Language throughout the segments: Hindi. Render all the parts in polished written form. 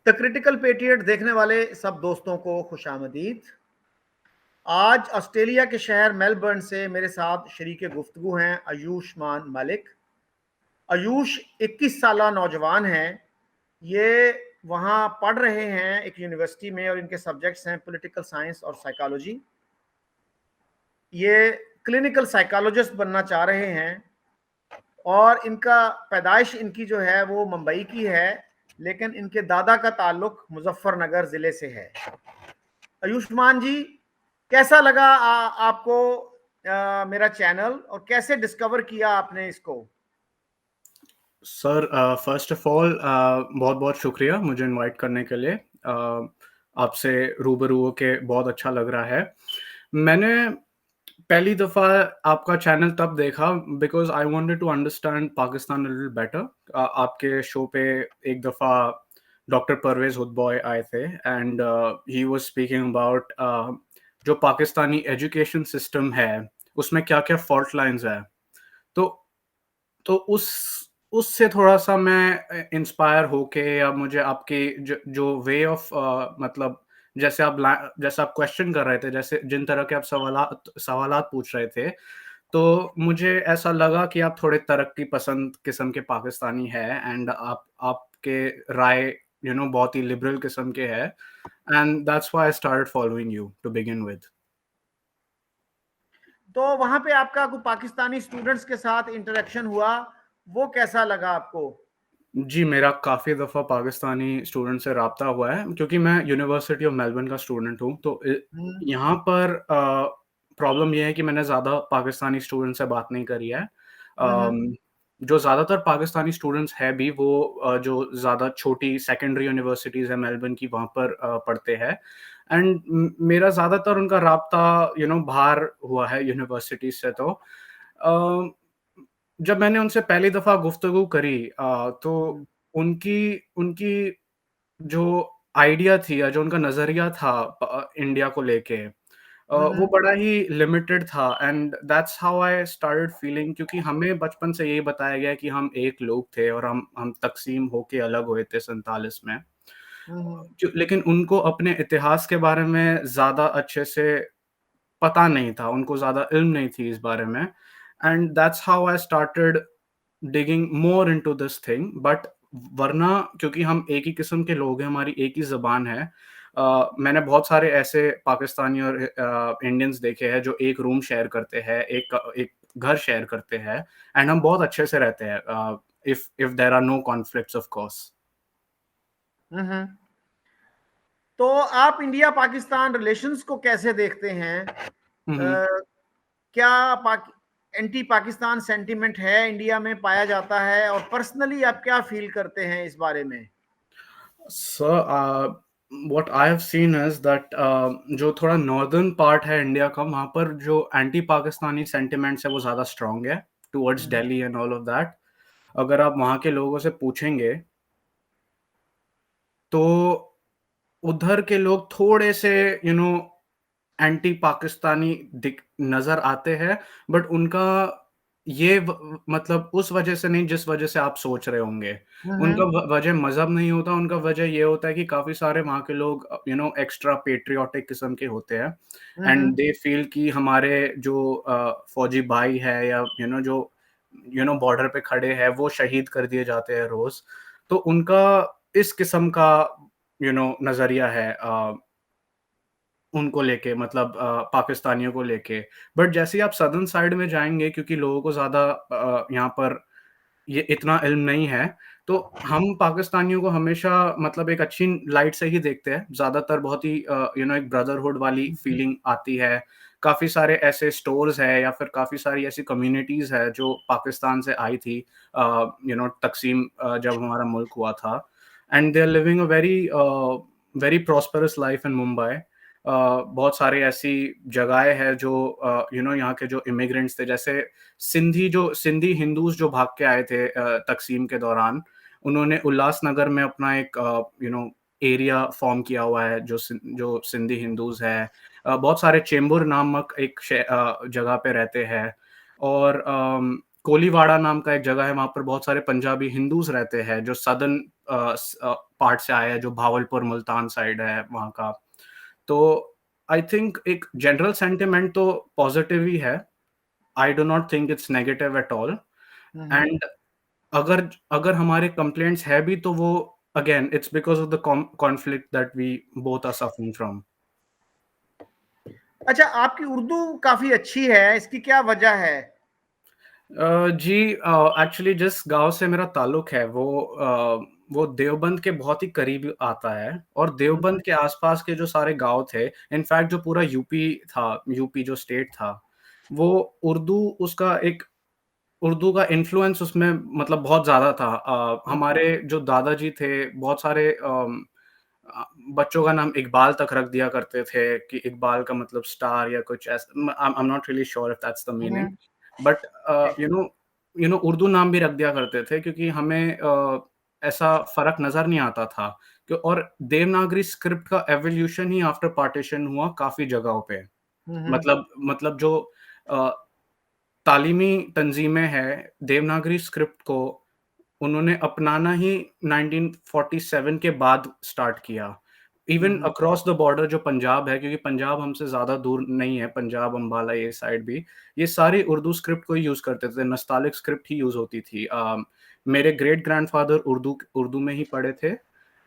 द क्रिटिकल पेट्रियट देखने वाले सब दोस्तों को खुशामदीद। आज ऑस्ट्रेलिया के शहर मेलबर्न से मेरे साथ शरीक गुफ्तगू हैं आयुष्मान मलिक। आयुष 21 साला नौजवान हैं। ये वहाँ पढ़ रहे हैं एक यूनिवर्सिटी में और इनके सब्जेक्ट्स हैं पॉलिटिकल साइंस और साइकोलॉजी। ये क्लिनिकल साइकोलॉजिस्ट बनना चाह रहे हैं और इनका पैदाइश इनकी जो है वो मुंबई की है, लेकिन इनके दादा का ताल्लुक मुजफ्फरनगर ज़िले से है। आयुष्मान जी, कैसा लगा आपको मेरा चैनल और कैसे डिस्कवर किया आपने इसको? सर, फर्स्ट ऑफ ऑल बहुत बहुत शुक्रिया मुझे इनवाइट करने के लिए। आपसे रूबरू होके बहुत अच्छा लग रहा है। मैंने पहली दफ़ा आपका चैनल तब देखा because I wanted to understand Pakistan a little better. आपके शो पे एक दफ़ा डॉक्टर परवेज़ हुदबॉय आए थे and he was speaking about जो पाकिस्तानी एजुकेशन सिस्टम है, उसमें क्या-क्या फ़ॉल्ट लाइन्स हैं। तो तो उससे थोड़ा-सा मैं इंस्पायर होके या मुझे आपकी जो वे ऑफ मतलब जैसे आप क्वेश्चन कर रहे थे, जैसे जिन तरह के आप सवालात पूछ रहे थे, तो मुझे ऐसा लगा कि आप थोड़े तरक्की पसंद किस्म के पाकिस्तानी हैं एंड आपके राय बहुत ही लिबरल किस्म के हैं and that's why I started following you to begin with. तो वहां पे आपका कोई पाकिस्तानी स्टूडेंट्स के साथ इंटरेक्शन हुआ, वो कैसा लगा आपको? जी, मेरा काफ़ी दफ़ा पाकिस्तानी स्टूडेंट से राब्ता हुआ है क्योंकि मैं यूनिवर्सिटी ऑफ मेलबर्न का स्टूडेंट हूँ। तो हम्म, यहाँ पर प्रॉब्लम ये है कि मैंने ज़्यादा पाकिस्तानी स्टूडेंट से बात नहीं करी है। हम्म, जो ज़्यादातर पाकिस्तानी स्टूडेंट्स हैं भी वो जो ज़्यादा छोटी सेकेंडरी यूनिवर्सिटीज़ हैं मेलबर्न की वहाँ पर पढ़ते हैं एंड मेरा ज़्यादातर उनका राब्ता बाहर हुआ है यूनिवर्सिटीज़ से। तो अ, जब मैंने उनसे पहली दफ़ा गुफ्तगू करी तो हम्म, उनकी उनकी जो आइडिया थी या जो उनका नज़रिया था इंडिया को लेके वो हम्म, बड़ा ही लिमिटेड था and that's how I started feeling क्योंकि हमें बचपन से यही बताया गया कि हम एक लोग थे और हम तक़सीम होके अलग हुए थे 47 में। हम्म, जो लेकिन उनको अपने इतिहास के बारे में ज़्यादा अच्छे से पता नहीं था, उनको ज़्यादा इल्म नहीं थी इस बारे में and that's how I started digging more into this thing but वरना क्योंकि हम एक ही किस्म के लोग हैं, हमारी एक ही ज़बान है। मैंने बहुत सारे ऐसे पाकिस्तानी और इंडियंस देखे हैं जो एक रूम शेयर करते हैं, एक घर शेयर करते हैं एंड हम बहुत अच्छे से रहते हैं if there are no conflicts of course. Hmm. तो आप इंडिया पाकिस्तान रिलेशंस को कैसे देखते हैं? हुँ, हुँ। क्या एंटी पाकिस्तान सेंटीमेंट है इंडिया में पाया जाता है, और पर्सनली आप क्या फील करते हैं इस बारे में? So, what I have seen is that जो थोड़ा नॉर्दर्न पार्ट है इंडिया का, वहाँ पर जो एंटी पाकिस्तानी सेंटिमेंट्स है वो ज़्यादा स्ट्रॉन्ग है towards hmm, Delhi and all of that. अगर आप वहाँ के लोगों से पूछेंगे, तो उधर के लोग थोड़े से यू नो एंटी पाकिस्तानी दिख नज़र आते हैं, बट उनका ये मतलब उस वजह से नहीं जिस वजह से आप सोच रहे होंगे। उनका हम्म, वजह मज़हब नहीं होता, उनका वजह ये होता है कि काफ़ी सारे वहाँ के लोग एक्स्ट्रा पैट्रियोटिक किस्म के होते हैं एंड हम्म, दे फील कि हमारे जो फौजी भाई है या जो बॉर्डर पे खड़े हैं, वो शहीद कर दिए जाते हैं रोज़। तो उनका इस किस्म का नज़रिया है उनको लेके मतलब पाकिस्तानियों को लेके। बट जैसे ही आप सदर्न साइड में जाएँगे क्योंकि लोगों को ज़्यादा यहाँ पर ये इतना इल्म नहीं है, तो हम पाकिस्तानियों को हमेशा मतलब एक अच्छी लाइट से ही देखते हैं। ज़्यादातर बहुत ही एक ब्रदरहुड वाली हम्म, फीलिंग आती है। काफ़ी सारे ऐसे स्टोर्स हैं या फिर काफ़ी सारी ऐसी कम्युनिटीज़ है जो पाकिस्तान से आई थी तक़सीम जब हमारा मुल्क हुआ था and they are living a very prosperous life in Mumbai. बहुत सारी ऐसी जगहें हैं जो यहाँ के जो इमिग्रेंट्स थे जैसे सिंधी हिंदूज़ जो भाग के आए थे तक़सीम के दौरान, उन्होंने उल्लासनगर में अपना एक एरिया फ़ॉर्म किया हुआ है जो सिंधी हिंदूज़ हैं। बहुत सारे चेंबूर नामक एक जगह पे रहते हैं और कोलीवाड़ा नाम का एक जगह है, वहाँ पर बहुत सारे पंजाबी हिंदूज़ रहते हैं जो सदर्न पार्ट से आया है, जो भावलपुर मुल्तान साइड है वहाँ का। तो आई थिंक एक जनरल सेंटिमेंट तो पॉजिटिव ही है। I do not think it's negative at all. Hmm. And अगर अगर हमारे कंप्लेंट्स है भी, तो वो again it's because of the conflict that we both are suffering from. अच्छा, आपकी उर्दू काफी अच्छी है, इसकी क्या वजह है? जी, एक्चुअली जिस गांव से मेरा ताल्लुक है वो देवबंद के बहुत ही करीब आता है, और हम्म। देवबंद के आसपास के जो सारे गांव थे, इनफैक्ट जो पूरा यूपी था, यूपी जो स्टेट था, वो उर्दू उसका एक उर्दू का इन्फ्लुएंस उसमें मतलब बहुत ज़्यादा था। हमारे जो दादाजी थे, बहुत सारे बच्चों का नाम इकबाल तक रख दिया करते थे, कि इकबाल का मतलब स्टार या कुछ ऐसा। आई am not really sure if that's the meaning, hmm. But you know Urdu नाम भी रख दिया करते थे, क्योंकि हमें ऐसा फ़र्क नज़र नहीं आता था। और देवनागरी स्क्रिप्ट का एवोल्यूशन ही आफ्टर पार्टीशन हुआ काफ़ी जगहों पे। हम्म। मतलब जो अ, तालीमी तंज़ीमें हैं, देवनागरी स्क्रिप्ट को उन्होंने अपनाना ही 1947 के बाद स्टार्ट किया। Even hmm. Across the border जो पंजाब है, क्योंकि पंजाब हमसे ज़्यादा दूर नहीं है, पंजाब, अम्बाला ये साइड भी, ये सारे उर्दू स्क्रिप्ट को ही यूज़ करते थे, नस्तालिक स्क्रिप्ट ही यूज़ होती थी। मेरे ग्रेट ग्रैंडफ़ादर उर्दू उर्दू में ही पढ़े थे।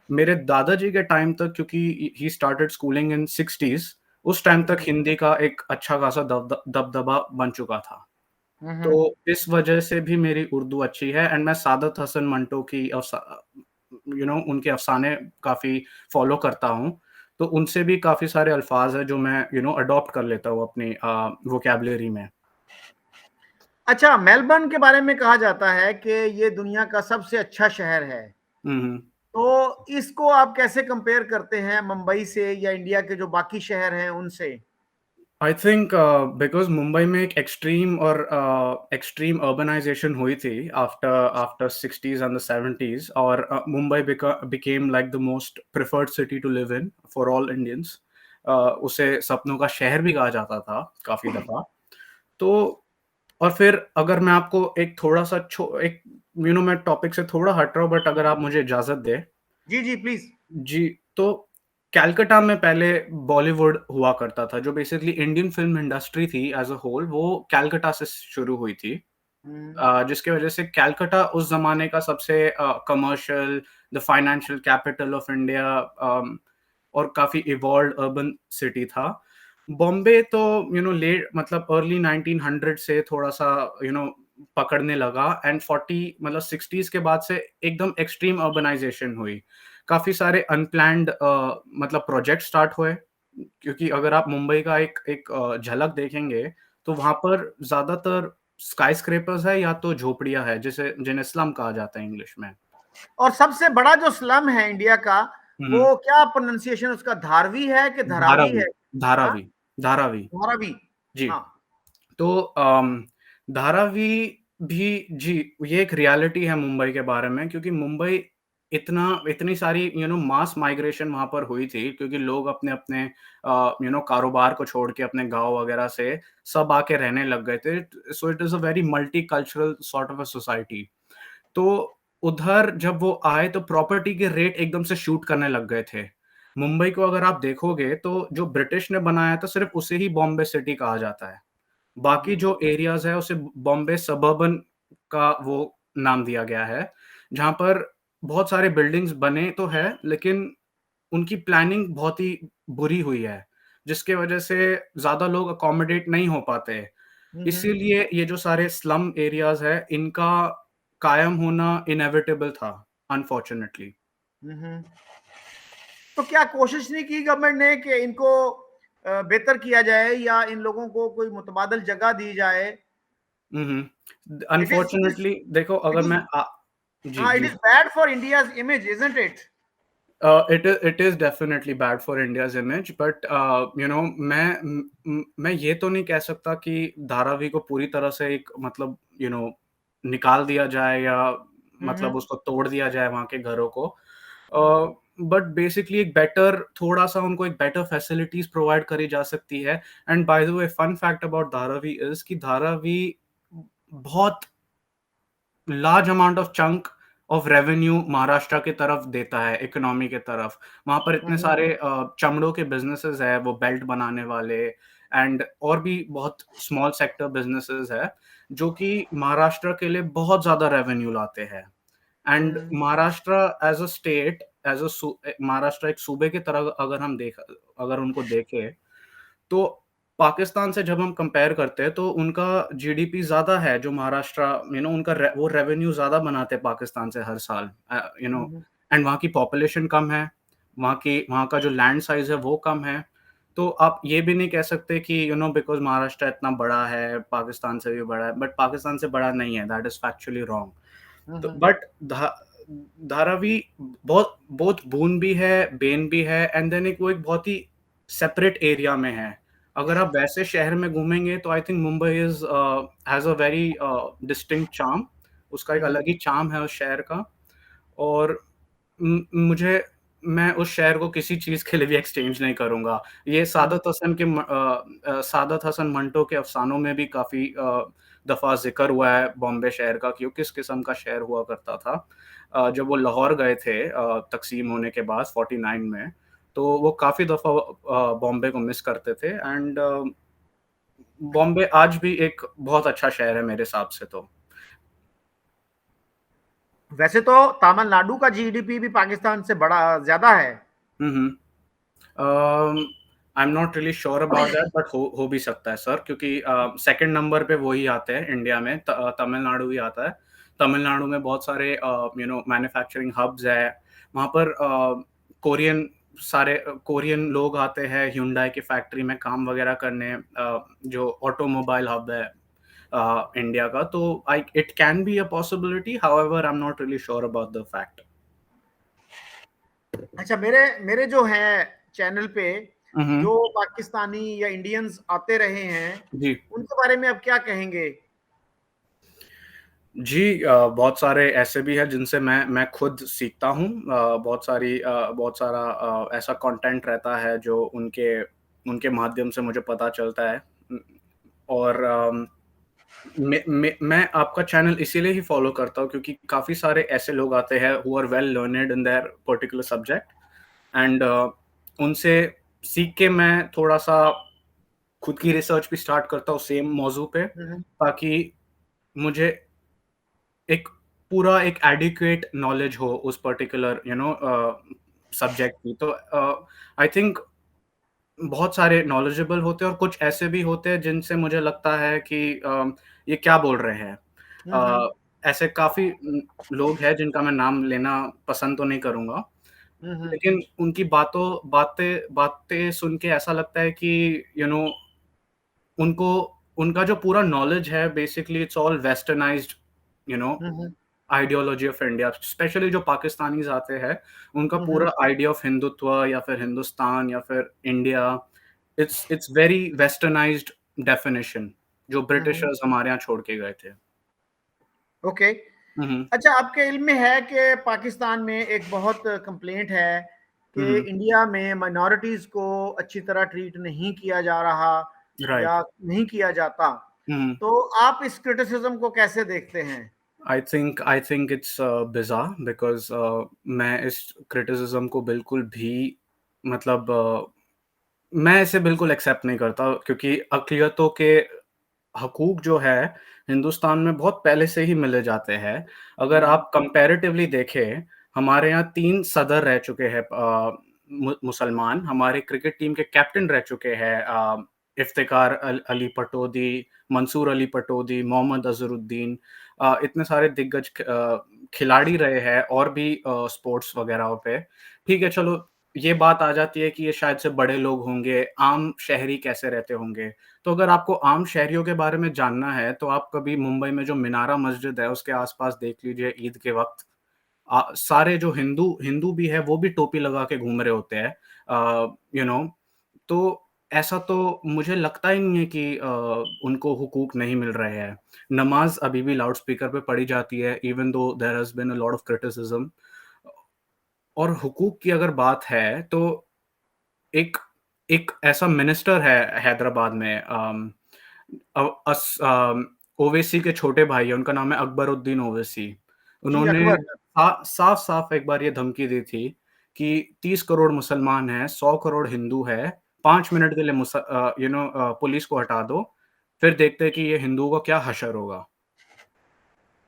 मेरे दादाजी के टाइम तक, क्योंकि he started schooling in 60s, उस टाइम तक हिंदी का एक अच्छा खासा दबदबा बन चुका था। तो हम्म। इस वजह से भी मेरी उर्दू अच्छी है, एंड मैं सादत हसन मंटो की उनके अफ़साने काफ़ी फ़ॉलो करता हूँ। तो उनसे भी काफ़ी सारे अल्फ़ाज़ हैं जो मैं अडॉप्ट कर लेता हूँ अपनी वोकैब्युलरी में। अच्छा, मेलबर्न के बारे में कहा जाता है कि ये दुनिया का सबसे अच्छा शहर है। हुँ, हुँ। तो इसको आप कैसे कंपेयर करते हैं मुंबई से या इंडिया के जो बाकी शहर हैं उनसे? आई थिंक बिकॉज़ मुंबई में एक एक्सट्रीम अर्बनाइज़ेशन हुई थी after after 60s and the 70s, और Mumbai became like the most preferred city to live in for all Indians. उसे सपनों का शहर भी कहा जाता था काफ़ी दफ़ा। तो और फिर अगर मैं आपको एक थोड़ा-सा एक मैं टॉपिक से थोड़ा हट रहा हूँ, बट अगर आप मुझे इजाज़त दें। जी, जी, प्लीज़। जी, तो कलकत्ता में पहले बॉलीवुड हुआ करता था, जो बेसिकली इंडियन फ़िल्म इंडस्ट्री थी एज़ अ होल, वो कलकत्ता से शुरू हुई थी। हुँ, जिसकी वजह से कलकत्ता उस ज़माने का सबसे commercial, the financial capital of India, और काफ़ी इवॉल्व्ड अर्बन सिटी था। बॉम्बे तो लेट मतलब अर्ली 1900 से थोड़ा-सा पकड़ने लगा, एंड 40 मतलब 60s के बाद से एकदम एक्सट्रीम अर्बनाइज़ेशन हुई। काफ़ी सारे अनप्लैन्ड मतलब प्रोजेक्ट स्टार्ट हुए, क्योंकि अगर आप मुंबई का एक एक झलक देखेंगे, तो वहाँ पर ज़्यादातर स्काईस्क्रेपर्स है या तो झोपड़ियाँ है, जिन्हें स्लम कहा जाता है इंग्लिश में। और सबसे बड़ा जो स्लम है इंडिया का, हुँ, हुँ। वो क्या प्रोनंसिएशन उसका, धारवी है कि धरावी धारावी, है? हाँ, धारावी, धारावी। धारावी। जी। हाँ। तो धारावी भी, जी, ये एक रियलिटी है मुंबई के बारे में, क्योंकि मुंबई इतनी सारी मास माइग्रेशन वहाँ पर हुई थी, क्योंकि लोग अपने-अपने कारोबार को छोड़ के अपने गाँव वगैरह से सब आके रहने लग गए थे। So it is a very multicultural sort of a society. तो उधर जब वो आए, तो प्रॉपर्टी के रेट एकदम से शूट करने लग गए थे। मुंबई को अगर आप देखोगे, तो जो ब्रिटिश ने बनाया था, सिर्फ़ उसे ही बॉम्बे सिटी कहा जाता है। हुँ, बाकी हुँ, जो एरियाज़ है, उसे बॉम्बे सबअर्बन का वो नाम दिया गया है, जहाँ पर बहुत सारे बिल्डिंग्स बने तो हैं, लेकिन उनकी प्लानिंग बहुत ही बुरी हुई है, जिसकी वजह से ज़्यादा लोग अकोमोडेट नहीं हो पाते। हुँ, हुँ, इसीलिए ये जो सारे स्लम एरियाज़ हैं, इनका कायम होना इनेविटेबल था, अनफॉर्च्यूनेटली। हुँ, हुँ। तो क्या कोशिश नहीं की गवर्नमेंट ने कि इनको बेहतर किया जाए या इन लोगों को कोई मुतबादल जगह दी जाए? हुँ, हुँ। इट इज़ अनफॉर्च्यूनेटली देखो, इट अगर इज़ मैं जी, हाँ, इट जी। Is bad for India's image, isn't it? It is definitely bad for India's image, but मैं ये तो नहीं कह सकता कि धारावी को पूरी तरह से एक मतलब निकाल दिया जाए, या हुँ, मतलब हुँ, उसको तोड़ दिया जाए वहाँ के घरों को। बट बेसिकली एक बेटर, थोड़ा-सा उनको एक बेटर फैसिलिटीज़ प्रोवाइड करी जा सकती है। And by the way, fun fact about Dharavi is कि धारावी बहुत large amount of chunk of revenue Maharashtra की तरफ देता है, इकोनॉमी की तरफ। वहाँ पर इतने हम्म, सारे चमड़ों के बिज़नेसेस हैं, वो बेल्ट बनाने वाले एंड और भी बहुत स्मॉल सेक्टर बिज़नेसेस हैं, जो कि महाराष्ट्र के लिए बहुत ज़्यादा रेवेन्यू लाते हैं। And hmm, Maharashtra as a state, Maharashtra एक सूबे की तरह अगर उनको देखें, तो पाकिस्तान से जब हम कंपेयर करते हैं, तो उनका जीडीपी ज़्यादा है, जो महाराष्ट्र उनका वो रेवेन्यू ज़्यादा बनाते हैं पाकिस्तान से हर साल, हम्म, एंड वहाँ की पॉपुलेशन कम है, वहाँ का जो लैंड साइज़ है, वो कम है। तो आप ये भी नहीं कह सकते कि बिकॉज़ महाराष्ट्र इतना बड़ा है, पाकिस्तान से भी बड़ा है, बट पाकिस्तान से बड़ा नहीं है, दैट इज़ फैक्चुअली रॉन्ग। तो हम्म, बट धारावी बहुत बहुत बून भी है, बेन भी है एंड देन एक बहुत ही सेपरेट एरिया में है। अगर आप वैसे शहर में घूमेंगे तो I think Mumbai has a very distinct charm. उसका एक हम्म, अलग ही चार्म है उस शहर का। और मुझे मैं उस शहर को किसी चीज़ के लिए भी एक्सचेंज नहीं करूँगा। ये हम्म, सादत हसन मंटो के अफ़सानों में भी काफ़ी दफ़ा ज़िक्र हुआ है बॉम्बे शहर का कि वो किस किस्म का शहर हुआ करता था। जब वो लाहौर गए थे तक़सीम होने के बाद 49 में, तो वो काफ़ी दफ़ा बॉम्बे को मिस करते थे एंड बॉम्बे आज भी एक बहुत अच्छा शहर है मेरे हिसाब से तो। वैसे तो तमिलनाडु का जीडीपी भी पाकिस्तान से बड़ा ज्यादा है। हुँ, हुँ। I am not really sure about that but हो भी सकता है सर, क्योंकि सेकंड नंबर पे वही आते हैं इंडिया में, तमिलनाडु ही आता है। तमिलनाडु में बहुत सारे मैन्युफैक्चरिंग हब्स है। वहाँ पर कोरियन लोग आते हैं ह्यूंडई की फैक्ट्री में काम वगैरह करने, जो ऑटोमोबाइल हब है इंडिया का। तो I it can be a possibility, however I am not really sure about the fact. अच्छा, मेरे मेरे जो है चैनल पे हुँ, हुँ। जो पाकिस्तानी या इंडियंस आते रहे हैं, जी। उनके बारे में आप क्या कहेंगे? जी, बहुत सारे ऐसे भी हैं जिनसे मैं खुद सीखता हूँ। बहुत सारा ऐसा कंटेंट रहता है जो उनके उनके माध्यम से मुझे पता चलता है। और मैं आपका चैनल इसीलिए ही फ़ॉलो करता हूँ क्योंकि काफ़ी सारे ऐसे लोग आते हैं who are well learned in their particular subject and उनसे सीख के मैं थोड़ा-सा खुद की रिसर्च भी स्टार्ट करता हूँ सेम मौज़ू पे, हम्म, ताकि मुझे एक पूरा एक एडिक्वेट नॉलेज हो उस पर्टिकुलर सब्जेक्ट की। तो आई थिंक बहुत सारे नॉलेजेबल होते हैं और कुछ ऐसे भी होते हैं जिनसे मुझे लगता है कि ये क्या बोल रहे हैं। हम्म, ऐसे काफ़ी लोग हैं जिनका मैं नाम लेना पसंद तो नहीं करूँगा। हम्म, लेकिन उनकी बातें बातें सुन के ऐसा लगता है कि उनको उनका जो पूरा नॉलेज है basically it's all westernized, you know hmm, ideology of India, specially जो पाकिस्तानीज़ आते हैं, उनका हम्म, पूरा आइडिया ऑफ हिंदुत्व या फिर हिंदुस्तान या फिर इंडिया, इट्स वेरी वेस्टर्नाइज़्ड डेफिनिशन, जो हम्म, ब्रिटिशर्स हमारे यहाँ छोड़ के गए थे। ओके। हुँ, हुँ। अच्छा, आपके इल्म में है कि पाकिस्तान में एक बहुत कंप्लेंट है हुँ, कि हुँ। इंडिया में माइनॉरिटीज को अच्छी तरह ट्रीट नहीं किया जा रहा राइट। या नहीं किया जाता। हुँ, हुँ। तो आप इस क्रिटिसिज्म को कैसे देखते हैं? आई थिंक इट्स बिज़ार बिकॉज़ मैं इस क्रिटिसिज़्म को बिल्कुल भी मतलब मैं इसे बिल्कुल एक्सेप्ट नहीं करता क्योंकि अक़लियतों के हकूक़ जो है, हिंदुस्तान में बहुत पहले से ही मिले जाते हैं। अगर हम्म, आप कंपैरेटिवली देखें, हमारे यहाँ 3 सदर रह चुके हैं मुसलमान, हमारे क्रिकेट टीम के कैप्टन रह चुके हैं इफ्तिकार अली पटौदी, मंसूर अली पटौदी, मोहम्मद अज़हरुद्दीन, इतने सारे दिग्गज खिलाड़ी रहे हैं और भी स्पोर्ट्स वग़ैरह पे। ठीक है, चलो ये बात आ जाती है कि ये शायद से बड़े लोग होंगे, आम शहरी कैसे रहते होंगे? तो अगर आपको आम शहरियों के बारे में जानना है, तो आप कभी मुंबई में जो मिनारा मस्जिद है, उसके आस-पास देख लीजिए ईद के वक़्त। सारे जो हिंदू हिंदू भी है, वो भी टोपी लगा के घूम रहे होते हैं। यू नो तो ऐसा तो मुझे लगता ही नहीं है कि उनको हुकूक नहीं मिल रहे हैं। नमाज़ अभी भी लाउड स्पीकर पे पढ़ी जाती है, even though there has been a lot of criticism. और हुकूक की अगर बात है, तो एक एक ऐसा मिनिस्टर है हैदराबाद में, अ, अस अ, ओवैसी के छोटे भाई हैं, उनका नाम है अकबरुद्दीन ओवैसी। जी, उन्होंने अकबर। साफ-साफ एक बार ये धमकी दी थी कि 30 करोड़ मुसलमान हैं, 100 करोड़ हिंदू है, 5 मिनट के लिए पुलिस को हटा दो, फिर देखते हैं कि ये हिंदुओं का क्या हशर होगा।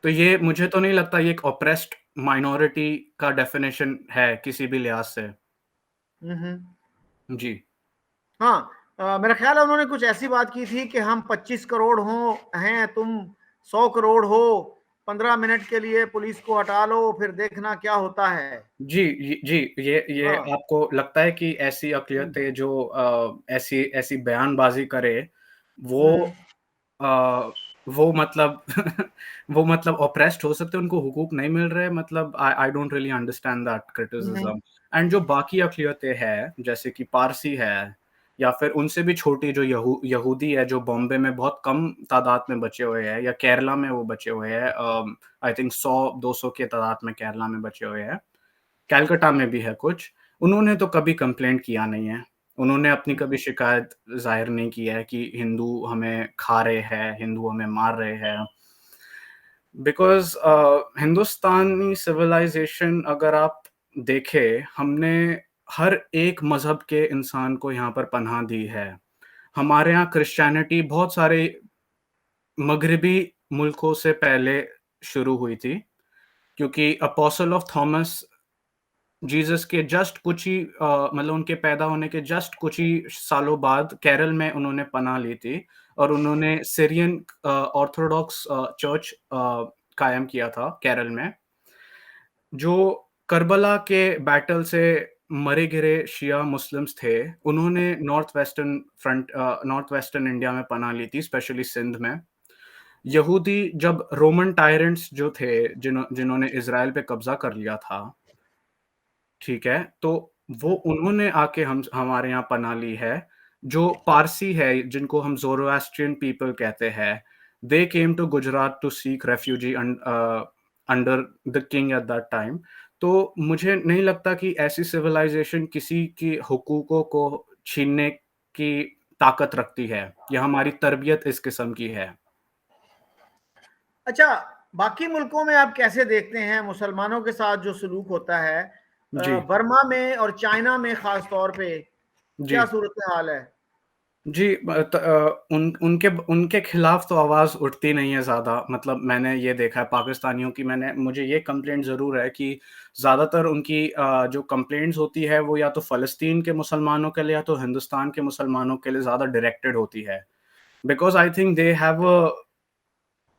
तो ये मुझे तो नहीं लगता ये एक ऑप्रेस्ड माइनॉरिटी का डेफिनिशन है किसी भी लिहाज से। हुँ, हुँ। जी। हाँ, मेरा ख़्याल है उन्होंने कुछ ऐसी बात की थी कि हम 25 करोड़ हैं, तुम 100 करोड़ हो, 15 मिनट के लिए पुलिस को हटा लो, फिर देखना क्या होता है। जी, ये हाँ। आपको लगता है कि ऐसी हुँ, अक़लियतें जो ऐसी ऐसी बयानबाज़ी करे, वो हुँ, अ, वो मतलब वो मतलब ऑप्रेस्ड हो सकते हैं, उनको हुकूक नहीं मिल रहे मतलब I I don't really understand that हुँ, क्रिटिसिज़्म एंड जो बाकी अक़लियतें हैं, जैसे कि पारसी है या फिर उनसे भी छोटी जो यहूदी है, जो बॉम्बे में बहुत कम तादाद में बचे हुए हैं या केरला में वो बचे हुए हैं आई थिंक 100-200 की तादाद में केरला में बचे हुए हैं। कलकत्ता में भी है कुछ, उन्होंने तो कभी कंप्लेंट किया नहीं है। उन्होंने अपनी कभी शिकायत ज़ाहिर नहीं की है कि हिंदू हमें खा रहे हैं, हिंदू हमें मार रहे हैं। बिकॉज़ हिंदुस्तानी सिविलाइज़ेशन अगर आप देखें, हमने हर एक मज़हब के इंसान को यहाँ पर पनाह दी है। हमारे यहाँ क्रिश्चियनिटी बहुत सारे मग़रिबी मुल्कों से पहले शुरू हुई थी, क्योंकि अपोस्टल ऑफ थॉमस जीसस के जस्ट कुछ ही मतलब उनके पैदा होने के जस्ट कुछ ही सालों बाद केरल में उन्होंने पनाह ली थी और उन्होंने सीरियन ऑर्थोडॉक्स चर्च कायम किया था केरल में, जो करबला के बैटल से मरे-गिरे शिया मुस्लिम्स थे, उन्होंने नॉर्थ वेस्टर्न इंडिया में पनाह ली थी, स्पेशली सिंध में। यहूदी जब रोमन टायरेंट्स जो थे, जिन्होंने इज़राइल पे कब्ज़ा कर लिया था, ठीक है? तो वो उन्होंने आके हम हमारे यहाँ पनाह ली है। जो पारसी है, जिनको हम ज़ोरोएस्ट्रियन पीपल कहते हैं, they came to Gujarat to seek refugee under the king at that time. तो मुझे नहीं लगता कि ऐसी सिविलाइज़ेशन किसी की हुकूकों को छीनने की ताकत रखती है, या हमारी तरबियत इस किस्म की है। अच्छा, बाकी मुल्कों में आप कैसे देखते हैं मुसलमानों के साथ जो सलूक होता है? जी, बर्मा में और चाइना में ख़ास तौर पे जी। क्या सूरत-ए-हाल है? जी, उनके खिलाफ तो आवाज़ उठती नहीं है ज़्यादा, मतलब मैंने ये देखा है पाकिस्तानियों की मुझे ये कंप्लेंट ज़रूर है कि ज़्यादातर उनकी जो कंप्लेंट्स होती है वो या तो फ़लस्तीन के मुसलमानों के लिए या तो हिंदुस्तान के मुसलमानों के लिए ज़्यादा डायरेक्टेड होती है। Because I think they have a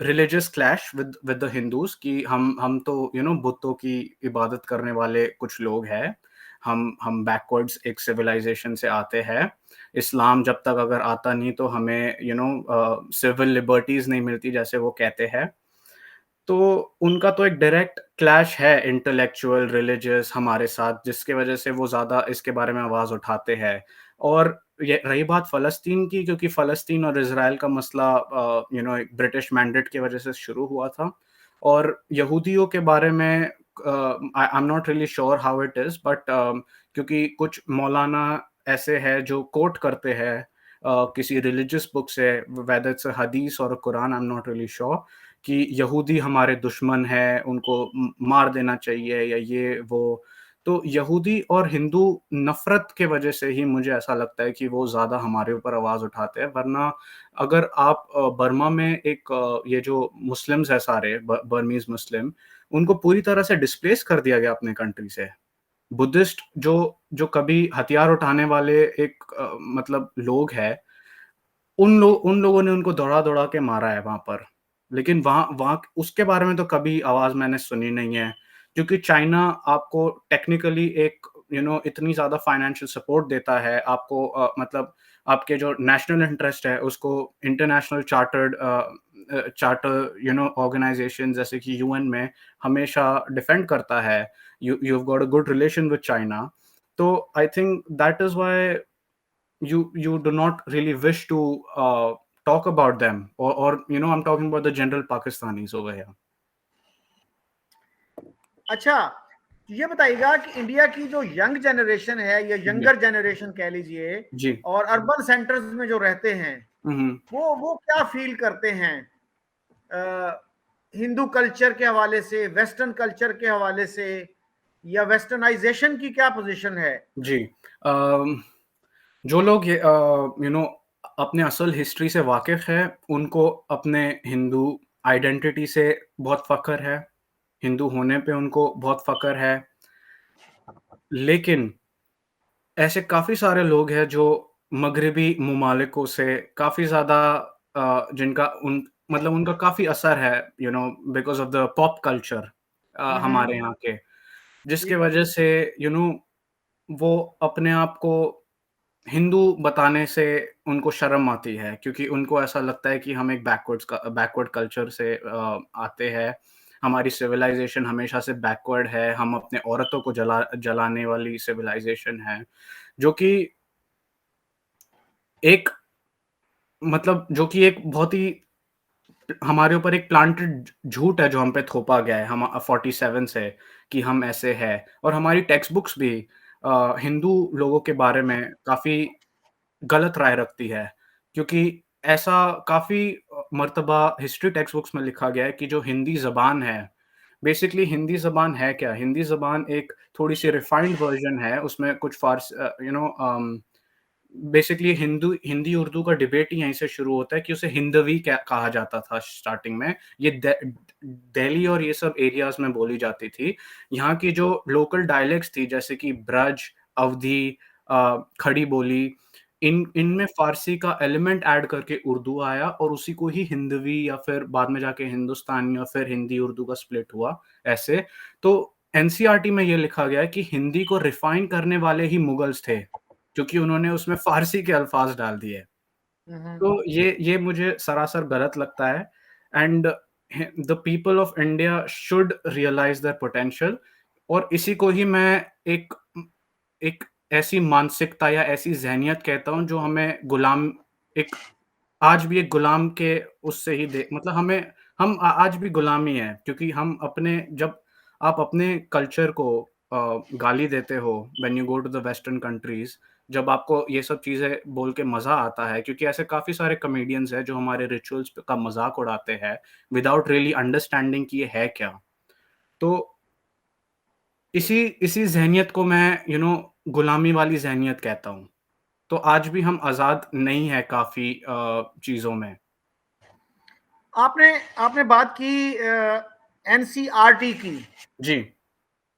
religious clash with the Hindus कि हम तो बुतों की इबादत करने वाले कुछ लोग हैं। हम बैकवर्ड्स एक सिविलाइज़ेशन से आते हैं। इस्लाम जब तक अगर आता नहीं तो हमें सिविल लिबर्टीज़ नहीं मिलती जैसे वो कहते हैं। तो उनका तो एक डायरेक्ट क्लैश है इंटेलेक्चुअल, रिलिजियस हमारे साथ, जिसकी वजह से वो ज़्यादा इसके बारे में आवाज़ उठाते हैं। और ये रही बात फ़लस्तीन की, क्योंकि फ़लस्तीन और इज़राइल का मसला एक ब्रिटिश मैंडेट की वजह से शुरू हुआ था और यहूदियों के बारे में आई am not really sure how it is but क्योंकि कुछ मौलाना ऐसे हैं जो कोट करते हैं किसी रिलिजियस बुक से, वेदर इट्स अ हदीस और a Quran, I am not really sure कि यहूदी हमारे दुश्मन हैं, उनको मार देना चाहिए या ये वो। तो यहूदी और हिंदू नफ़रत के वजह से ही मुझे ऐसा लगता है कि वो ज़्यादा हमारे ऊपर आवाज़ उठाते हैं, वरना अगर आप बर्मा में एक ये जो मुस्लिम्स हैं सारे बर्मीज़ मुस्लिम, उनको पूरी तरह से डिस्प्लेस कर दिया गया अपने कंट्री से। बुद्धिस्ट जो जो कभी हथियार उठाने वाले एक मतलब लोग हैं, उन लोगों ने उनको दौड़ा-दौड़ा के मारा है वहाँ पर। लेकिन वहाँ वहाँ उसके बारे में तो कभी आवाज़ मैंने सुनी नहीं है, क्योंकि चाइना आपको टेक्निकली एक इतनी ज़्यादा फाइनेंशियल सपोर्ट देता है, आपको मतलब आपके जो नेशनल इंटरेस्ट है उसको इंटरनेशनल चार्टर ऑर्गनाइज़ेशन जैसे कि यूएन में हमेशा डिफेंड करता है। You have got a good relation with China. तो I think that is why you do not really wish to talk about them, or I'm talking about the general Pakistanis over here. अच्छा, ये बताइएगा कि इंडिया की जो यंग जनरेशन है या जी, यंगर जनरेशन कह लीजिए जी। और अर्बन सेंटर्स में जो रहते हैं, हुँ, हुँ। वो क्या फ़ील करते हैं? हिंदू कल्चर के हवाले से, वेस्टर्न कल्चर के हवाले से, या वेस्टर्नाइजेशन की क्या पोजीशन है? जी। जो लोग ये अपने असल हिस्ट्री से वाकिफ़ हैं, उनको अपने हिंदू आइडेंटिटी से बहुत फ़ख्र है, हिंदू होने पे उनको बहुत फ़ख्र है। लेकिन ऐसे काफ़ी सारे लोग हैं जो मग़रिबी ममालिकों से काफ़ी ज़्यादा जिनका उन मतलब उनका काफ़ी असर है, because of the pop culture hmm. हमारे यहाँ के, जिसकी जी। वजह से यू नो वो अपने आप को हिंदू बताने से उनको शर्म आती है, क्योंकि उनको ऐसा लगता है कि हम एक बैकवर्ड कल्चर से आते हैं। हमारी सिविलाइज़ेशन हमेशा से बैकवर्ड है, हम अपने औरतों को जलाने वाली सिविलाइज़ेशन है, जो कि एक जो कि एक बहुत ही हमारे ऊपर एक प्लांटेड झूठ है जो हम पे थोपा गया है, हम 47 से, कि हम ऐसे हैं, और हमारी टेक्स्ट बुक्स भी हिंदू लोगों के बारे में काफ़ी गलत राय रखती है, क्योंकि ऐसा काफ़ी मर्तबा हिस्ट्री टेक्स्ट बुक्स में लिखा गया है कि जो हिंदी ज़बान है, बेसिकली हिंदी ज़बान है क्या? हिंदी ज़बान एक थोड़ी-सी रिफाइंड वर्ज़न है, उसमें कुछ बेसिकली हिंदी-उर्दू का डिबेट ही यहीं से शुरू होता है कि उसे हिंदवी क्या कहा जाता था स्टार्टिंग में। ये दिल्ली और ये सब एरियाज़ में बोली जाती थी। यहाँ की जो लोकल डायलेक्ट्स थी, जैसे कि ब्रज, अवधी, खड़ी बोली, इनमें फ़ारसी का एलिमेंट ऐड करके उर्दू आया, और उसी को ही हिंदवी या फिर बाद में जाके हिंदुस्तानी या फिर हिंदी-उर्दू का स्प्लिट हुआ, ऐसे। तो एनसीईआरटी में ये लिखा गया है कि हिंदी को रिफाइन करने वाले ही मुगल्स थे, क्योंकि उन्होंने उसमें फ़ारसी के अल्फ़ाज़ डाल दिए। हम्म। तो ये मुझे सरासर गलत लगता है, and the people of India should realise their potential, और इसी को ही मैं एक एक ऐसी मानसिकता या ऐसी ज़हनियत कहता हूँ जो हमें गुलाम एक आज भी एक गुलाम के उससे ही दे मतलब हमें हम आज भी गुलामी है, क्योंकि हम अपने जब आप अपने कल्चर को गाली देते हो when you go to the western countries, जब आपको ये सब चीज़ें बोल के मज़ा आता है, क्योंकि ऐसे काफ़ी सारे कॉमेडियंस हैं जो हमारे रिचुअल्स का मज़ाक उड़ाते हैं विदाउट रियली अंडरस्टैंडिंग कि ये है क्या? तो इसी इसी ज़हनियत को मैं गुलामी वाली ज़हनियत कहता हूँ। तो आज भी हम आज़ाद नहीं हैं काफ़ी चीज़ों में। आपने आपने बात की एनसीईआरटी की, जी।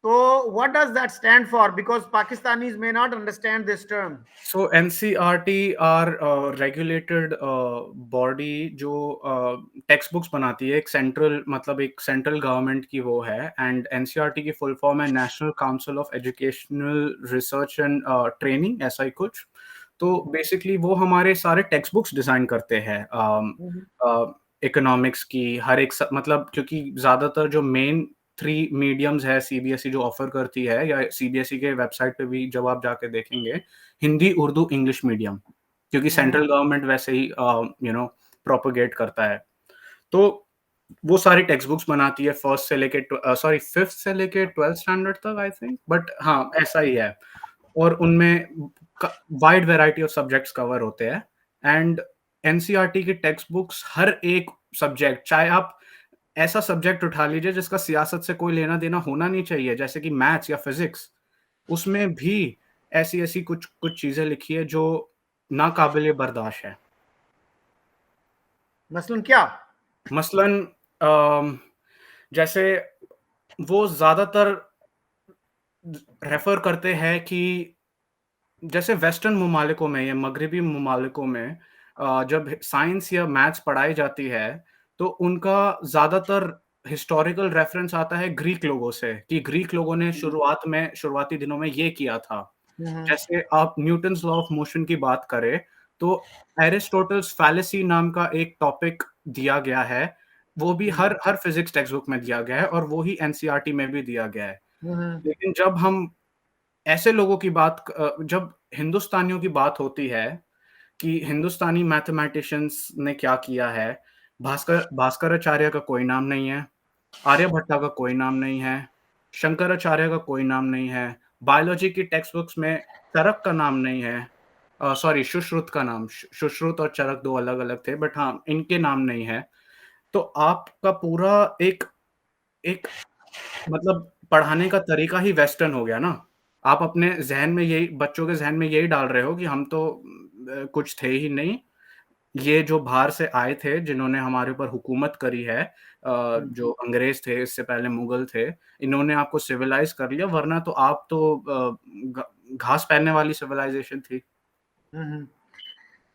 तो what does that stand for? Because Pakistanis may not understand this term. So NCERT are regulated body जो टेक्स्ट बुक्स बनाती है, एक सेंट्रल गवर्नमेंट की वो है, एंड एनसीईआरटी की फुल फॉर्म है national council of educational research and training, ऐसा ही कुछ। तो बेसिकली वो हमारे सारे टेक्स्ट बुक्स डिज़ाइन करते हैं, इकोनॉमिक्स की हर एक क्योंकि ज़्यादातर जो मेन 3 मीडियम्स है सीबीएसई जो ऑफ़र करती है, या सीबीएसई के वेबसाइट पे भी जब आप जाके देखेंगे, हिंदी, उर्दू, इंग्लिश मीडियम, क्योंकि सेंट्रल गवर्नमेंट वैसे ही प्रोपेगेट करता है। तो वो सारी टेक्स्ट बुक्स बनाती है 5th से लेके 12th स्टैंडर्ड तक, आई थिंक, बट हाँ, ऐसा ही है। और उनमें क wide variety of subjects cover होते हैं, एंड एनसीईआरटी की टेक्स्ट बुक्स हर एक सब्जेक्ट, चाहे आप ऐसा सब्जेक्ट उठा लीजिए जिसका सियासत से कोई लेना-देना होना नहीं चाहिए, जैसे कि मैथ्स या फिज़िक्स, उसमें भी ऐसी-ऐसी कुछ कुछ चीज़ें लिखी है जो नाक़ाबिले बर्दाश्त है। मसलन क्या? मसलन अम, जैसे वो ज़्यादातर रेफ़र करते हैं कि जैसे वेस्टर्न ममालिकों में या मगरिबी ममालिकों में जब साइंस या मैथ्स पढ़ाई जाती है, तो उनका ज़्यादातर हिस्टोरिकल रेफ़रेंस आता है ग्रीक लोगों से, कि ग्रीक लोगों ने शुरुआती दिनों में ये किया था। जैसे आप न्यूटन्स लॉ ऑफ मोशन की बात करें, तो एरिस्टोटल्स फैलेसी नाम का एक टॉपिक दिया गया है, वो भी हर हर फिज़िक्स टेक्स्ट बुक में दिया गया है, और वो ही एनसीईआरटी में भी दिया गया है। लेकिन जब हम ऐसे लोगों की जब हिंदुस्तानियों की बात होती है कि हिंदुस्तानी मैथमेटिशियंस ने क्या किया है, भास्कराचार्य का कोई नाम नहीं है, आर्यभट्टा का कोई नाम नहीं है, शंकराचार्य का कोई नाम नहीं है, बायोलॉजी की टेक्स्ट बुक्स में चरक का नाम नहीं है, सॉरी सुश्रुत का नाम, सुश्रुत और चरक 2 अलग-अलग थे, बट हाँ, इनके नाम नहीं है। तो आपका पूरा एक एक मतलब पढ़ाने का तरीका ही वेस्टर्न हो गया ना। आप अपने ज़हन में यही बच्चों के ज़हन में यही डाल रहे हो कि हम तो कुछ थे ही नहीं। ये जो बाहर से आए थे, जिन्होंने हमारे ऊपर हुकूमत करी है हुँ, जो अंग्रेज़ थे, इससे पहले मुगल थे, इन्होंने आपको सिविलाइज़ कर लिया, वरना तो आप तो घ घास पहनने वाली सिविलाइज़ेशन थी। हुँ, हुँ।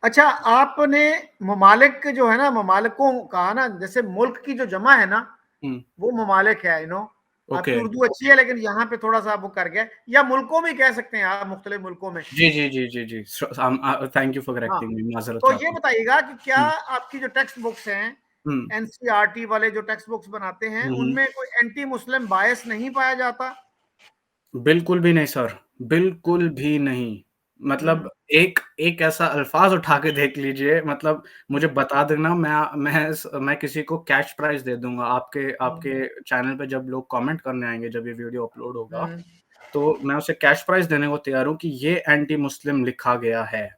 अच्छा, आपने ममालिक जो है ना, ममालिकों कहा ना, जैसे मुल्क की जो जमा है ना, हुँ, वो ममालिक है, ओके। आपकी उर्दू अच्छी है, लेकिन यहाँ पे थोड़ा-सा आप वो कर गए, या मुल्कों में कह सकते हैं आप, मुख्तलिफ मुल्कों में। जी, जी, जी, जी, जी। थैंक यू फॉर हाँ, करेक्टिंग मी, माज़रत तो ये चाहता हूँ। बताइएगा कि क्या हुँ, आपकी जो टेक्स्ट बुक्स हैं, हुँ, एनसीईआरटी वाले जो टेक्स्ट बुक्स बनाते हैं, हुँ, हुँ। उनमें कोई एंटी मुस्लिम बायस नहीं पाया जाता? बिल्कुल भी नहीं सर, बिल्कुल भी नहीं। मतलब हुँ, एक एक ऐसा अल्फ़ाज़ उठा के देख लीजिए, मतलब मुझे हुँ, बता देना, मैं किसी को कैश प्राइज़ दे दूँगा। आपके हुँ, आपके चैनल पे जब लोग कमेंट करने आएँगे, जब ये वीडियो अपलोड होगा, हुँ, तो मैं उसे कैश प्राइज़ देने को तैयार हूँ कि ये एंटी मुस्लिम लिखा गया है।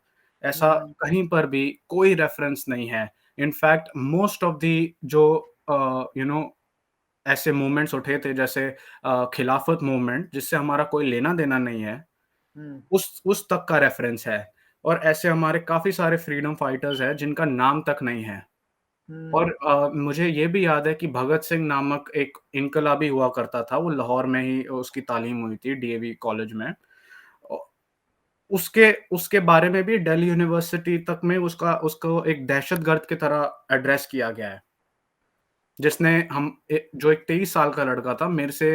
ऐसा हुँ, कहीं पर भी कोई रेफ़रेंस नहीं है। इनफैक्ट मोस्ट ऑफ द जो यू नो ऐसे मूवमेंट्स उठे थे, जैसे खिलाफत मूवमेंट, जिससे हमारा कोई लेना-देना नहीं है, हुँ, उस तक का रेफ़रेंस है। और ऐसे हमारे काफ़ी सारे फ्रीडम फाइटर्स हैं जिनका नाम तक नहीं है। हुँ, और मुझे ये भी याद है कि भगत सिंह नामक एक इनकलाबी हुआ करता था, वो लाहौर में ही उसकी तालीम हुई थी, डीएवी कॉलेज में। अ, उसके उसके बारे में भी दिल्ली यूनिवर्सिटी तक में उसको एक दहशतगर्द की तरह एड्रेस किया गया है। जिसने हम ए जो एक 23 साल का लड़का था, मेरे से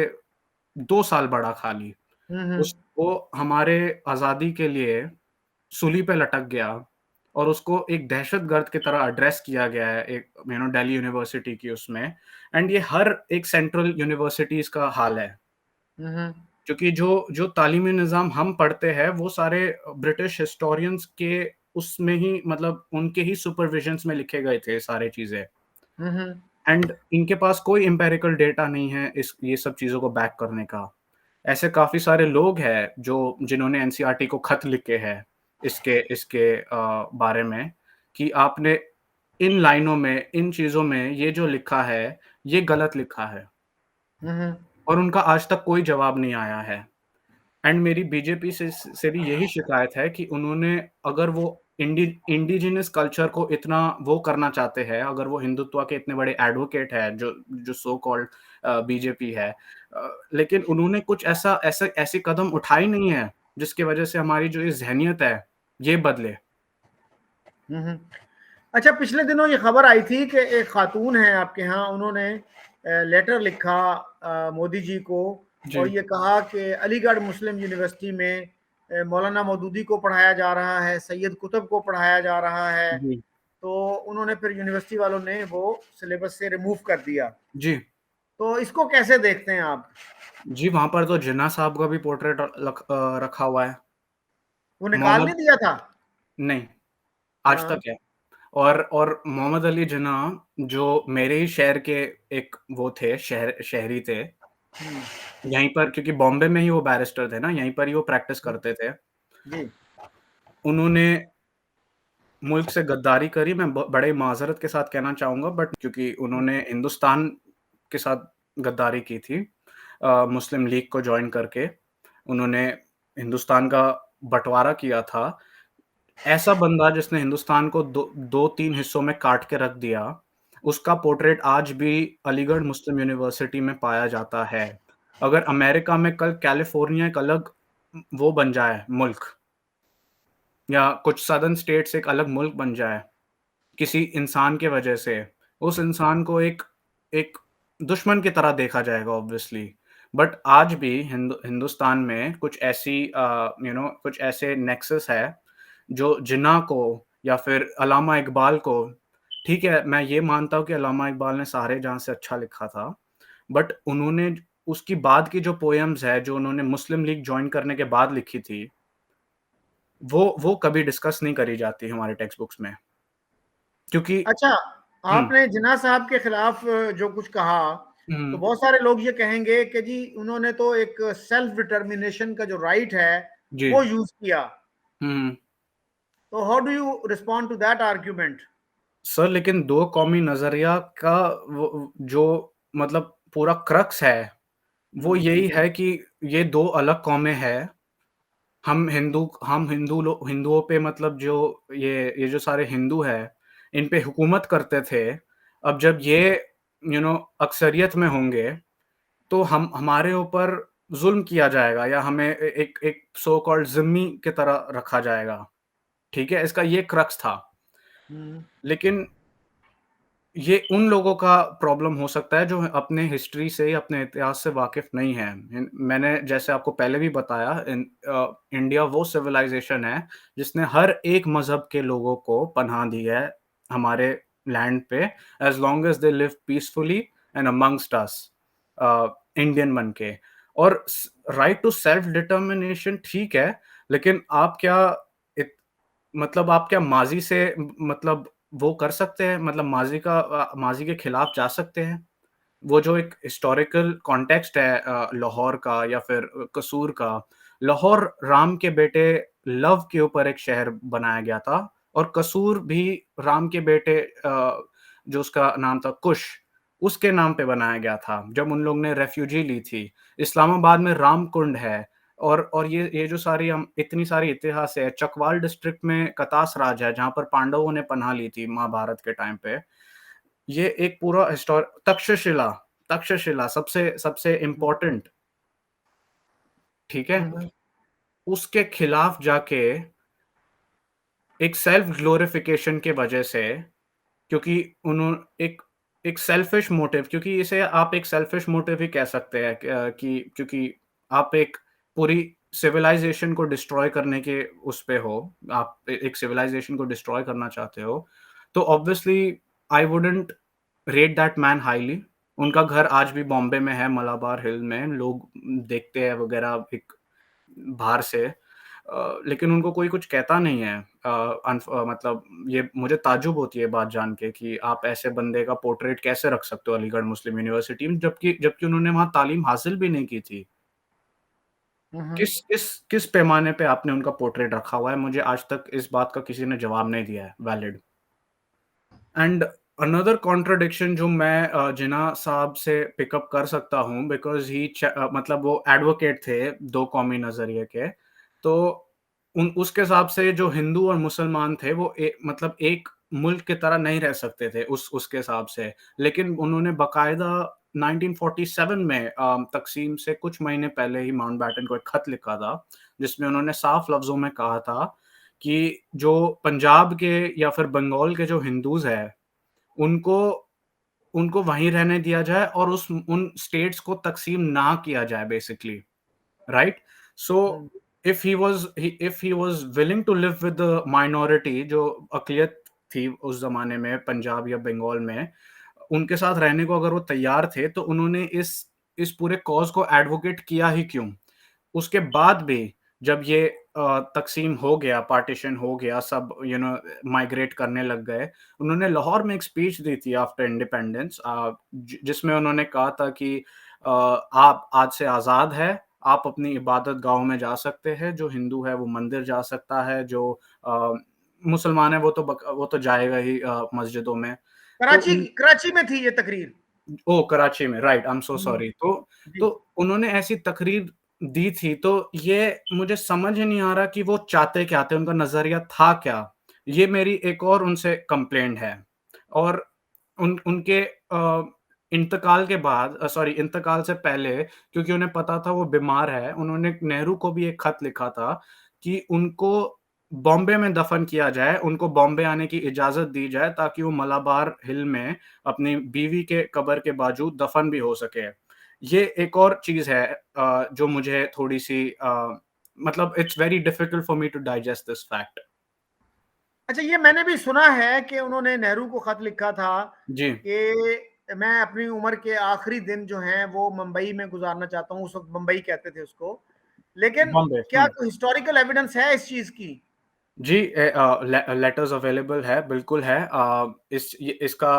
2 साल बड़ा खाली, हुँ, हुँ, वो हमारे आज़ादी के लिए सूली पे लटक गया और उसको एक दहशतगर्द की तरह एड्रेस किया गया है, एक दिल्ली यूनिवर्सिटी की उसमें। एंड ये हर एक सेंट्रल यूनिवर्सिटीज़ का हाल है। हुँ, हुँ, क्योंकि जो जो तालीमी निज़ाम हम पढ़ते हैं, वो सारे ब्रिटिश हिस्टोरियंस के उसमें ही, मतलब उनके ही सुपरविजन्स में लिखे गए थे सारी चीज़ें। हुँ, हुँ, एंड इनके पास कोई एम्पिरिकल डेटा नहीं है इस ये सब चीज़ों को बैक करने का। ऐसे काफ़ी सारे लोग हैं जो जिन्होंने एनसीईआरटी को खत लिखे हैं इसके इसके बारे में कि आपने इन लाइनों में, इन चीज़ों में ये जो लिखा है, ये गलत लिखा है, हुँ, हुँ, और उनका आज तक कोई जवाब नहीं आया है। एंड मेरी बीजेपी से भी यही शिकायत है कि उन्होंने, अगर वो इंडिजिनस कल्चर को इतना वो करना चाहते हैं, अगर वो हिंदुत्व के इतने बड़े एडवोकेट हैं, जो जो सो कॉल्ड बीजेपी है, लेकिन उन्होंने कुछ ऐसे कदम उठाए नहीं है, जिसकी वजह से हमारी जो ये ज़हनियत है, ये बदले। हुँ, हुँ। अच्छा, पिछले दिनों ये खबर आई थी कि एक खातून है आपके यहाँ, उन्होंने लेटर लिखा मोदी जी को, और जी, ये कहा कि अलीगढ़ मुस्लिम यूनिवर्सिटी में मौलाना मौदूदी को पढ़ाया जा रहा है, सैयद कुतुब को पढ़ाया जा रहा है। जी, तो उन्होंने फिर यूनिवर्सिटी वालों ने वो सिलेबस से रिमूव कर दिया। जी। तो इसको कैसे देखते हैं आप? जी, वहाँ पर तो जिन्ना साहब का भी पोर्ट्रेट रखा हुआ है। वो निकाल नहीं मोहम्मद दिया था? नहीं, आज हाँ, तक है। और मोहम्मद अली जिन्ना जो मेरे ही शहर के एक वो थे, शहरी थे। हुँ, यहीं पर, क्योंकि बॉम्बे में ही वो बैरिस्टर थे ना, यहीं पर ही वो प्रैक्टिस हुँ, करते थे। जी, उन्होंने मुल्क से गद्दारी करी, मैं बड़े माज़रत के साथ कहना चाहूँगा, बट क्योंकि हुँ, उन्होंने हिंदुस्तान के साथ गद्दारी की थी, मुस्लिम लीग को जॉइन करके। उन्होंने हिंदुस्तान का बँटवारा किया था। ऐसा बंदा जिसने हिंदुस्तान को 2-3 हिस्सों में काट के रख दिया, उसका पोर्ट्रेट आज भी अलीगढ़ मुस्लिम यूनिवर्सिटी में पाया जाता है। अगर अमेरिका में कल कैलिफ़ोर्निया एक अलग वो बन जाए मुल्क, या कुछ सदर्न स्टेट्स एक अलग मुल्क बन जाए, किसी इंसान की वजह से, उस इंसान को एक एक दुश्मन की तरह देखा जाएगा ऑब्वियसली। बट आज भी हिंदुस्तान में कुछ ऐसी कुछ ऐसे नेक्सस है, जो जिन्ना को या फिर अल्लामा इकबाल को, ठीक है, मैं ये मानता हूँ कि अल्लामा इकबाल ने सारे जहाँ से अच्छा लिखा था, बट उन्होंने उसकी बाद की जो पोएम्स है, जो उन्होंने मुस्लिम लीग जॉइन करने के बाद लिखी थी, वो कभी डिस्कस नहीं करी जाती हमारे टेक्स्ट बुक्स में। क्योंकि अच्छा, हुँ, आपने जिन्ना साहब के खिलाफ जो कुछ कहा, तो हुँ, बहुत सारे लोग ये कहेंगे कि जी उन्होंने तो एक सेल्फ डिटर्मिनेशन का जो राइट है, जी। वो यूज़ किया। हुँ, तो how do you respond to that argument? Sir लेकिन दो कौमी नज़रिया का जो मतलब पूरा क्रक्स है, वो यही है कि ये 2 अलग कौमें हैं। हम हिंदुओं पे मतलब जो ये जो सारे हिंदू हैं, इन पे हुकूमत करते थे। अब जब ये अक्सरियत में होंगे, तो हम हमारे ऊपर ज़ुल्म किया जाएगा या हमें एक एक सो कॉल्ड ज़िम्मी की तरह रखा जाएगा, ठीक है? इसका ये क्रक्स था। हम्म। लेकिन ये उन लोगों का प्रॉब्लम हो सकता है जो अपने हिस्ट्री से या अपने इतिहास से वाकिफ़ नहीं हैं। मैंने जैसे आपको पहले भी बताया इंडिया वो सिविलाइज़ेशन है जिसने हर एक मज़हब के लोगों को पनाह दी है हमारे लैंड पे as long as they live peacefully and amongst us Indian बन के। और स राइट टू सेल्फ डिटर्मिनेशन ठीक है, लेकिन आप क्या इत मतलब आप क्या माज़ी से मतलब वो कर सकते हैं मतलब माज़ी के खिलाफ जा सकते हैं? वो जो एक हिस्टोरिकल कॉन्टेक्स्ट है लाहौर का या फिर कसूर का। लाहौर राम के बेटे लव के ऊपर एक शहर बनाया गया था और कसूर भी राम के बेटे जो उसका नाम था कुश, उसके नाम पे बनाया गया था, जब उन लोग ने रेफ्यूजी ली थी। इस्लामाबाद में राम कुंड है और ये जो सारी हम इतनी सारी इतिहास है। चकवाल डिस्ट्रिक्ट में कतास राज है, जहाँ पर पांडवों ने पनाह ली थी महाभारत के टाइम पे। ये एक पूरा तक्षशिला तक्षशिला सबसे सबसे इम्पोर्टेंट, ठीक है? हम्म। उसके खिलाफ जाके एक सेल्फ ग्लोरिफिकेशन के वजह से क्योंकि उन्हों एक एक सेल्फिश मोटिव क्योंकि इसे आप एक सेल्फिश मोटिव ही कह सकते हैं कि क्योंकि आप एक पूरी सिविलाइज़ेशन को डिस्ट्रॉय करने के उस पे हो, आप एक सिविलाइज़ेशन को डिस्ट्रॉय करना चाहते हो, तो obviously I wouldn't rate that man highly. उनका घर आज भी बॉम्बे में है, मलाबार हिल में, लोग देखते हैं वगैरह एक बाहर से लेकिन उनको कोई कुछ कहता नहीं है। मतलब ये मुझे ताज्जुब होती है बात जान के कि आप ऐसे बंदे का पोर्ट्रेट कैसे रख सकते हो अलीगढ़ मुस्लिम यूनिवर्सिटी में जबकि जबकि उन्होंने वहाँ तालीम हासिल भी नहीं की थी। हम्म। किस पैमाने पे आपने उनका पोर्ट्रेट रखा हुआ है? मुझे आज तक इस बात का किसी ने जवाब नहीं दिया है वैलिड। एंड अनदर कॉन्ट्रडिक्शन जो मैं जिन्ना साहब से पिकअप कर सकता हूँ बिकॉज़ मतलब वो एडवोकेट थे 2 कौमी नज़रिए के। तो उन उसके हिसाब से जो हिंदू और मुसलमान थे वो मतलब एक मुल्क की तरह नहीं रह सकते थे उसके हिसाब से। लेकिन उन्होंने बाकायदा 1947 में तक़सीम से कुछ महीने पहले ही माउंटबेटन को एक खत लिखा था, जिसमें उन्होंने साफ लफ्ज़ों में कहा था कि जो पंजाब के या फिर बंगाल के जो हिंदूज़ हैं उनको उनको वहीं रहने दिया जाए और उस उन स्टेट्स को तक़सीम ना किया जाए basically, right? So hmm. If he was willing to live with the minority जो अक़लियत थी उस ज़माने में पंजाब या बंगाल में, उनके साथ रहने को अगर वो तैयार थे, तो उन्होंने इस पूरे कॉज़ को एडवोकेट किया ही क्यों? उसके बाद भी जब ये तक़सीम हो गया, पार्टीशन हो गया, सब माइग्रेट करने लग गए। उन्होंने लाहौर में एक स्पीच दी थी आफ्टर इंडिपेंडेंस जिसमें उन्होंने कहा था कि आप आज से आज़ाद है, आप अपनी इबादत गाहों में जा सकते हैं, जो हिंदू है वो मंदिर जा सकता है, जो अ, मुसलमान है वो तो जाएगा ही मस्जिदों में। तो कराची कराची में थी ये तकरीर। ओह! कराची में, right, I am so hmm. Sorry. तो जी। उन्होंने ऐसी तकरीर दी थी, तो ये मुझे समझ ही नहीं आ रहा कि वो चाहते क्या थे, उनका नज़रिया था क्या? ये मेरी एक और उनसे कंप्लेंट है। और उनके इंतकाल के बाद सॉरी इंतकाल से पहले क्योंकि उन्हें पता था वो बीमार है, उन्होंने नेहरू को भी एक खत लिखा था कि उनको बॉम्बे में दफ़न किया जाए, उनको बॉम्बे आने की इजाज़त दी जाए ताकि वो मलाबार हिल में अपनी बीवी के कब्र के बाजू दफ़न भी हो सके। ये एक और चीज़ है जो मुझे थोड़ी-सी मतलब it's very difficult for me to digest this fact. अच्छा, ये मैंने भी सुना है कि उन्होंने नेहरू को खत लिखा था जी, कि मैं अपनी उम्र के आखिरी दिन जो हैं वो मुंबई में गुजारना चाहता हूँ। उस वक्त मुंबई कहते थे उसको। लेकिन बॉम्बे क्या कोई हिस्टोरिकल एविडेंस है इस चीज की? जी, लेटर्स अवेलेबल है, बिल्कुल है। इसका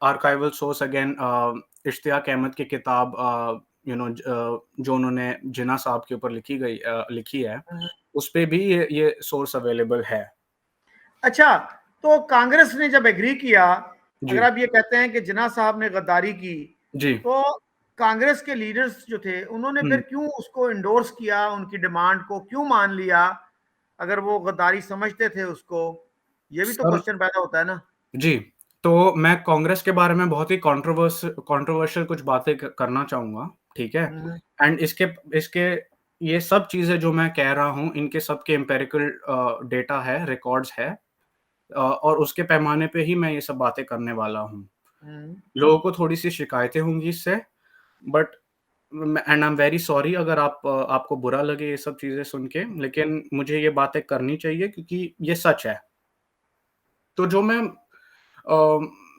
archival source again Ishtiaq Ahmed की किताब जो उन्होंने जिन्ना साहब के ऊपर लिखी है, हम्म। उसपे भी ये सोर्स अवेलेबल है। अच्छा, तो कांग्रेस ने जब एग्री किया, जी, अगर आप ये कहते हैं कि जिन्ना साहब ने गद्दारी की, जी। तो कांग्रेस के लीडर्स जो थे उन्होंने हुँ। फिर क्यों उसको इंडोर्स किया, उनकी डिमांड को क्यों मान लिया, अगर वो गद्दारी समझते थे उसको? ये भी तो सर क्वेश्चन पैदा होता है ना। जी, तो मैं कांग्रेस के बारे में बहुत ही कंट्रोवर्शियल कुछ बातें करना चाहूँगा, ठीक है? हम्म, एंड इसके इसके ये सब चीज़ें जो मैं कह रहा हूँ, इनके सब के एम्पिरिकल डेटा है, रिकॉर्ड्स है, और उसके पैमाने पे ही मैं ये सब बातें करने वाला हूँ। हम्म, लोगों को थोड़ी-सी शिकायतें होंगी इससे, but and I am very sorry अगर आपको बुरा लगे ये सब चीज़ें सुन के, लेकिन मुझे ये बातें करनी चाहिए क्योंकि ये सच है। तो अ,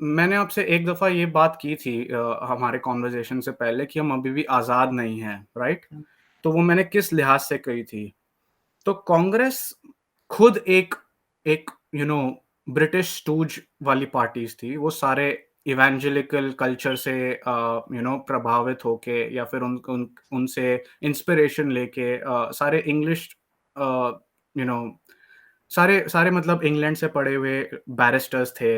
मैंने आपसे एक दफ़ा ये बात की थी हमारे कन्वर्सेशन से पहले कि हम अभी भी आज़ाद नहीं हैं, राइट? तो वो मैंने किस लिहाज से कही थी? तो कांग्रेस खुद एक एक यू नो ब्रिटिश स्टूज वाली पार्टीज़ थी। वो सारे इवेंजेलिकल कल्चर से प्रभावित होके या फिर उनसे इंस्पिरेशन लेके सारे इंग्लिश यू नो सारे सारे मतलब इंग्लैंड से पढ़े हुए बैरिस्टर्स थे,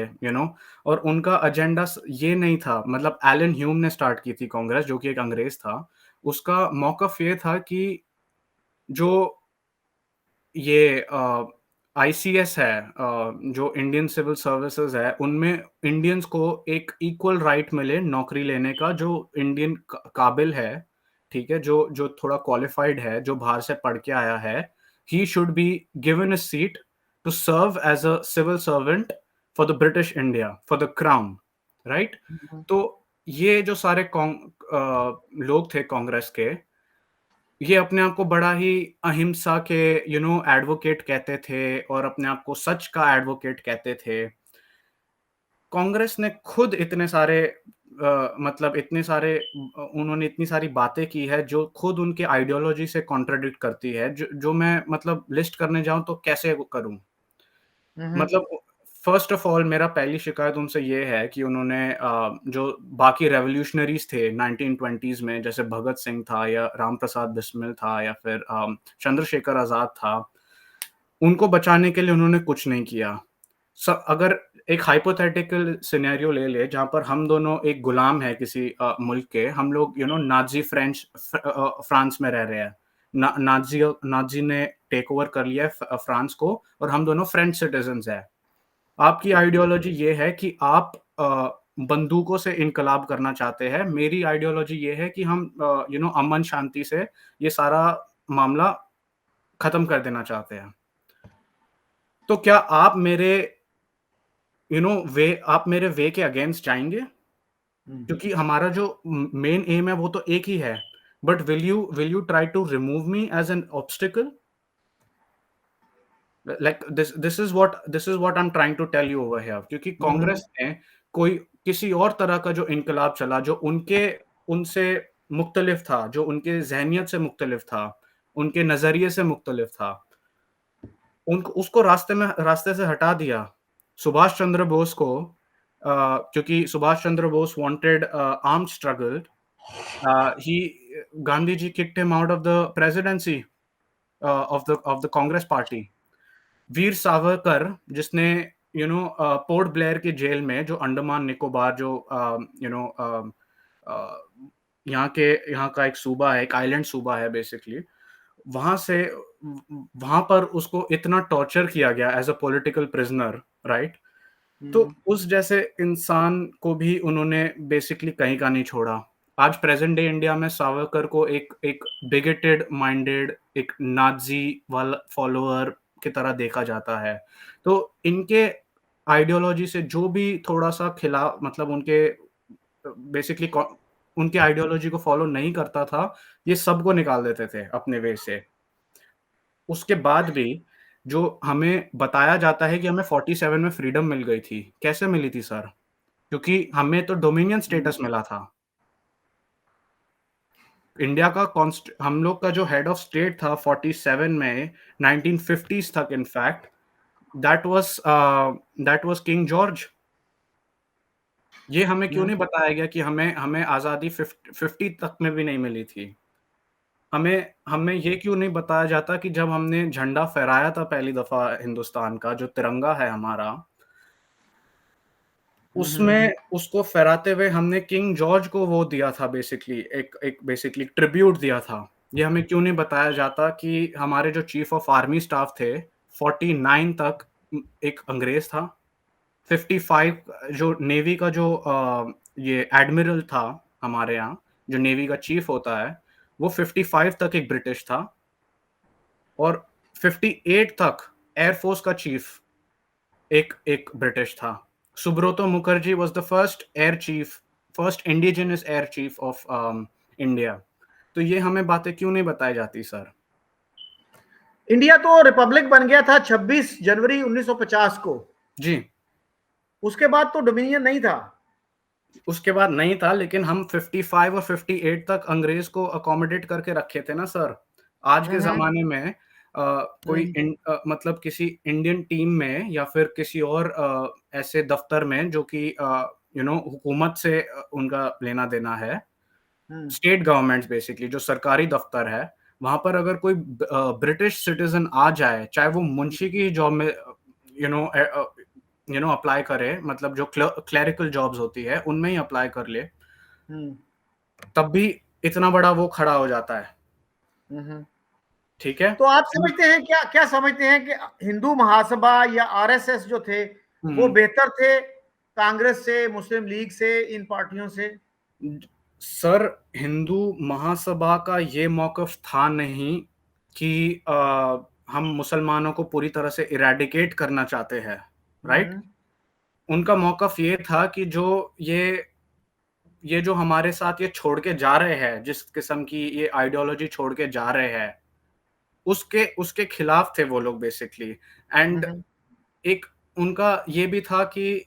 और उनका एजेंडा ये नहीं था, मतलब एलन ह्यूम ने स्टार्ट की थी कांग्रेस, जो कि एक अंग्रेज था। उसका मौकफ ये था कि जो ये आईसीएस है, जो इंडियन सिविल सर्विसेज है, उनमें इंडियंस को एक इक्वल राइट मिले नौकरी लेने का, जो इंडियन काबिल है, ठीक है, जो जो थोड़ा क्वालिफाइड है, जो बाहर से पढ़ के आया है, he should be given a seat to serve as a civil servant for the British India, for the crown, right? Hmm, तो ये जो सारे लोग थे कांग्रेस के, ये अपने आप को बड़ा ही अहिंसा के एडवोकेट कहते थे और अपने आप को सच का एडवोकेट कहते थे। कांग्रेस ने खुद इतने सारे मतलब इतने सारे उन्होंने इतनी सारी बातें की है जो खुद उनके आइडियोलॉजी से कॉन्ट्राडिक्ट करती है, जो जो मैं मतलब लिस्ट करने जाऊँ तो कैसे वो करूँ? हम्म, मतलब फर्स्ट ऑफ ऑल मेरा पहली शिकायत उनसे ये है कि उन्होंने जो बाकी रेवोल्यूशनरीज़ थे 1920s में, जैसे भगत सिंह था या राम प्रसाद बिस्मिल था या फिर चंद्रशेखर आज़ाद था, उनको बचाने के लिए उन्होंने कुछ नहीं किया। अगर एक हाइपोथेटिकल सिनेरियो ले लें जहाँ पर हम दोनों एक गुलाम हैं किसी मुल्क के, हम लोग नाज़ी फ्रांस में रह रहे हैं। नाज़ी ने टेक ओवर कर लिया है फ्रांस को, और हम दोनों फ्रेंच सिटिज़न्स हैं। आपकी आइडियोलॉजी ये है कि आप बंदूकों से इनकलाब करना चाहते हैं। मेरी आइडियोलॉजी ये है कि हम अमन शांति से ये सारा मामला खत्म कर देना चाहते हैं। तो क्या आप मेरे आप मेरे वे के अगेंस्ट जाएँगे? हम्म, क्योंकि हमारा जो मेन एम है वो तो एक ही है। But will you try to remove me as an obstacle? Like this is what I am trying to tell you over here, क्योंकि हम्म, कांग्रेस ने कोई किसी और तरह का जो इनकलाब चला, जो उनके उनसे मुख्तलिफ था, जो उनके ज़हनियत से मुख्तलिफ था, उनके नज़रिए से मुख्तलिफ था, उनको उसको रास्ते से हटा दिया। सुभाष चंद्र बोस को क्योंकि Subhash Chandra Bose wanted armed struggle, he Gandhi ji kicked him out of the presidency of the Congress party. Veer Savarkar, जिसने पोर्ट ब्लेयर की जेल में, जो अंडमान निकोबार जो यहाँ का एक सूबा है, एक आइलैंड सूबा है बेसिकली, वहाँ से वहाँ पर उसको इतना टॉर्चर किया गया एज़ अ पॉलिटिकल प्रिज़नर, राइट? तो हम्म, उस जैसे इंसान को भी उन्होंने बेसिकली कहीं का नहीं छोड़ा। आज प्रेज़ेंट डे इंडिया में सावरकर को एक एक बिगेटेड माइंडेड, एक नाज़ी वाला फॉलोअर की तरह देखा जाता है। तो इनके आइडियोलॉजी से जो भी थोड़ा-सा मतलब उनके बेसिकली उनके आइडियोलॉजी को फॉलो नहीं करता था, ये सबको निकाल देते थे अपने वे से। उसके बाद भी जो हमें बताया जाता है कि हमें 47 में फ्रीडम मिल गई थी। कैसे मिली थी सर? क्योंकि हमें तो डोमिनियन हम्म, स्टेटस मिला था। इंडिया का हम लोग का जो हेड ऑफ स्टेट था 47 में, 1950s तक in fact, that was king George. ये हमें क्यों हम्म, नहीं बताया गया कि हमें हमें आज़ादी 50 तक में भी नहीं मिली थी। हमें हमें ये क्यों नहीं बताया जाता कि जब हमने झंडा फहराया था पहली दफ़ा हिंदुस्तान का, जो तिरंगा है हमारा, उसमें उसको फहराते हुए हमने किंग जॉर्ज को वो दिया था, बेसिकली एक बेसिकली ट्रिब्यूट दिया था। ये हमें क्यों नहीं बताया जाता कि हमारे जो चीफ ऑफ आर्मी स्टाफ थे 49 तक एक अंग्रेज था, 55 जो नेवी का जो ये एडमिरल था हमारे यहाँ, जो नेवी का चीफ होता है, वो 55 तक एक ब्रिटिश था, और 58 तक एयरफोर्स का चीफ एक एक ब्रिटिश था। Subroto Mukherjee was the first air chief, first indigenous air chief of India. तो ये हमें बातें क्यों नहीं बताई जाती सर? इंडिया तो रिपब्लिक बन गया था 26 जनवरी 1950 को। जी। उसके बाद तो डोमिनियन नहीं था। उसके बाद नहीं था, लेकिन हम 55 और 58 तक अंग्रेज को अकोमोडेट करके रखे थे ना सर। आज के जमाने में मतलब किसी इंडियन टीम में या फिर किसी और ऐसे दफ्तर में जो कि हुकूमत से उनका लेना देना है, स्टेट गवर्नमेंट्स बेसिकली जो सरकारी दफ्तर है, वहां पर अगर कोई ब्रिटिश सिटीजन आ जाए, चाहे वो मुंशी की जॉब में अप्लाई करे, मतलब जो क्लरिकल जॉब्स होती है उनमें ही अप्लाई कर ले, तब भी इतना बड़ा वो खड़ा हो जाता है। ठीक है। तो आप समझते हैं क्या क्या समझते हैं कि हिंदू महासभा या आरएसएस जो थे वो बेहतर थे कांग्रेस से, मुस्लिम लीग से, इन पार्टियों से? सर, हिंदू महासभा का ये मौकफ था नहीं कि हम मुसलमानों को पूरी तरह से इरेडिकेट करना चाहते हैं, राइट? उनका मौकफ ये था कि ये जो हमारे साथ ये छोड़ के जा रहे हैं, जिस किस्म की ये आइडियोलॉजी छोड़ के जा रहे हैं, उसके खिलाफ थे वो लोग बेसिकली। एंड एक उनका ये भी था कि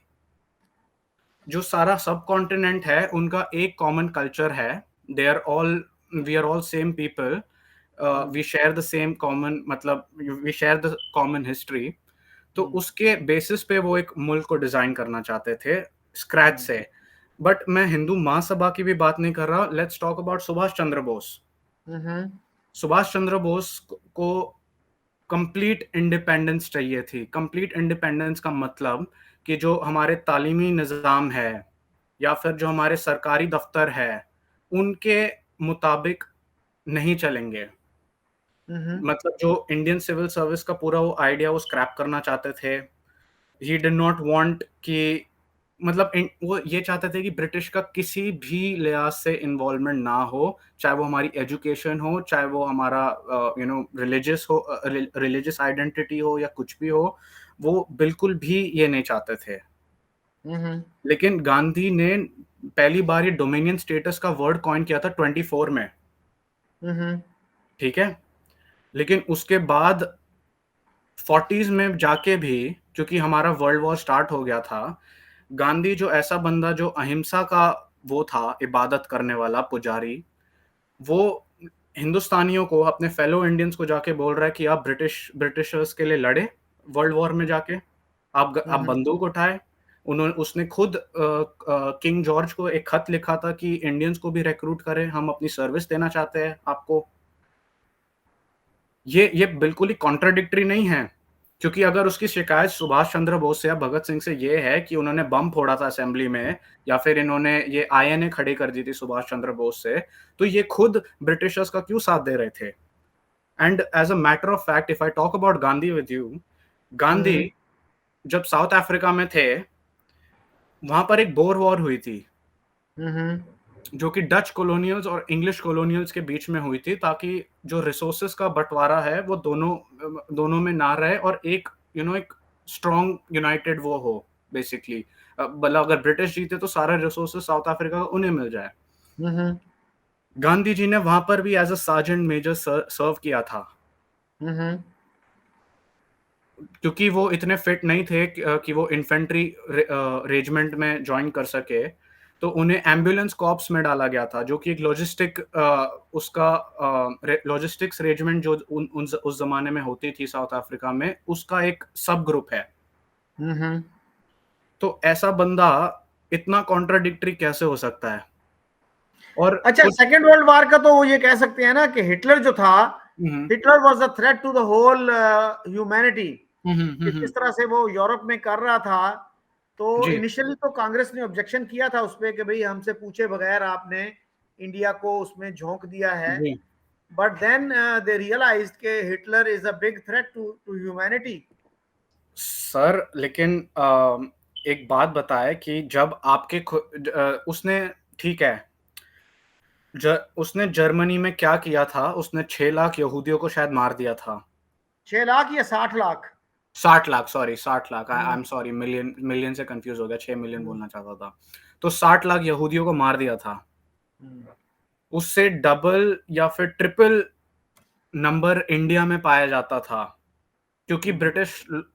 जो सारा सब कॉन्टिनेंट है उनका एक कॉमन कल्चर है, we are all same people, we share the same common, मतलब we share the common history. तो उसके बेसिस पे वो एक मुल्क को डिजाइन करना चाहते थे स्क्रैच से। बट मैं हिंदू महासभा की भी बात नहीं कर रहा। Let's talk about Subhash Chandra Bose. Subhash Chandra Bose को कंप्लीट इंडिपेंडेंस चाहिए थी। कंप्लीट इंडिपेंडेंस का मतलब कि जो हमारे तालीमी निज़ाम है या फिर जो हमारे सरकारी दफ्तर है उनके मुताबिक नहीं चलेंगे। मतलब जो इंडियन सिविल सर्विस का पूरा वो आइडिया वो स्क्रैप करना चाहते थे। ही डिड नॉट वांट कि मतलब वो ये चाहते थे कि ब्रिटिश का किसी भी लिहाज से इन्वॉल्वमेंट ना हो, चाहे वो हमारी एजुकेशन हो, चाहे वो हमारा रिलीजियस हो, रिलीजियस आइडेंटिटी हो या कुछ भी हो, वो बिल्कुल भी ये नहीं चाहते थे। लेकिन गांधी ने पहली बार ये डोमिनियन स्टेटस का वर्ड कॉइन किया था 24 में। ठीक है। लेकिन उसके बाद 40s में जाके भी, क्योंकि हमारा वर्ल्ड वॉर स्टार्ट हो गया था, गांधी जो ऐसा बंदा जो अहिंसा का वो था, इबादत करने वाला पुजारी, वो हिंदुस्तानियों को, अपने फेलो इंडियंस को जाके बोल रहा है कि आप ब्रिटिशर्स के लिए लड़े वर्ल्ड वॉर में जाके, आप बंदूक उठाए। उसने खुद किंग जॉर्ज को एक खत लिखा था कि इंडियंस को भी रिक्रूट करें, हम अपनी सर्विस देना चाहते हैं आपको। ये बिल्कुल ही कॉन्ट्राडिक्टरी नहीं है, क्योंकि अगर उसकी शिकायत सुभाष चंद्र बोस से या भगत सिंह से ये है कि उन्होंने बम फोड़ा था असेंबली में, या फिर इन्होंने ये आईएनए खड़ी कर दी थी सुभाष चंद्र बोस से, तो ये खुद ब्रिटिशर्स का क्यों साथ दे रहे थे? And as a matter of fact, if I talk about Gandhi with you, Gandhi जब साउथ अफ्रीका में थे, वहां पर एक बोर वॉर हुई थी, जो कि डच कॉलोनियल्स और इंग्लिश कॉलोनियल्स के बीच में हुई थी, ताकि जो रिसोर्सेस का बंटवारा है वो दोनों में ना रहे, और एक एक स्ट्रॉन्ग यूनाइटेड वो हो बेसिकली। भला अगर ब्रिटिश जीते तो सारे रिसोर्सेस साउथ अफ्रीका का उन्हें मिल जाए। गांधी जी ने वहां पर भी एज अ सार्जेंट मेजर सर्व किया था, क्योंकि वो इतने फिट नहीं थे कि वो इन्फेंट्री रेजिमेंट में ज्वाइन कर सके, तो उन्हें एम्बुलेंस कॉर्प्स में डाला गया था, जो कि एक लॉजिस्टिक्स रेजिमेंट जो उस जमाने में होती थी साउथ अफ्रीका में, उसका एक सब ग्रुप है। तो ऐसा बंदा इतना कॉन्ट्राडिक्टरी कैसे हो सकता है? और अच्छा, सेकेंड वर्ल्ड वॉर का तो वो ये कह सकते हैं ना कि हिटलर जो था, Hitler was a threat to the whole humanity. किस तरह से वो यूरोप में कर रहा था तो जी, इनिशियली तो कांग्रेस ने ऑब्जेक्शन किया था उस पे कि भाई हमसे पूछे बगैर आपने इंडिया को उसमें झोंक दिया है, जी। बट देन दे रियलाइज्ड कि Hitler is a big threat to to humanity. Sir लेकिन एक बात बताएँ कि जब आपके उसने ठीक है, उसने जर्मनी में क्या किया था, उसने 6 लाख यहूदियों को शायद मार दिया था। 6 लाख या 60 lakh? 60 lakh sorry 60 lakh I I hmm, am sorry million million से कंफ्यूज़ हो गया, 6 मिलियन हम्म, बोलना चाहता था। तो 60 लाख यहूदियों को मार दिया था। हम्म, उससे डबल या फिर ट्रिपल नंबर इंडिया में पाया जाता था। क्योंकि हम्म।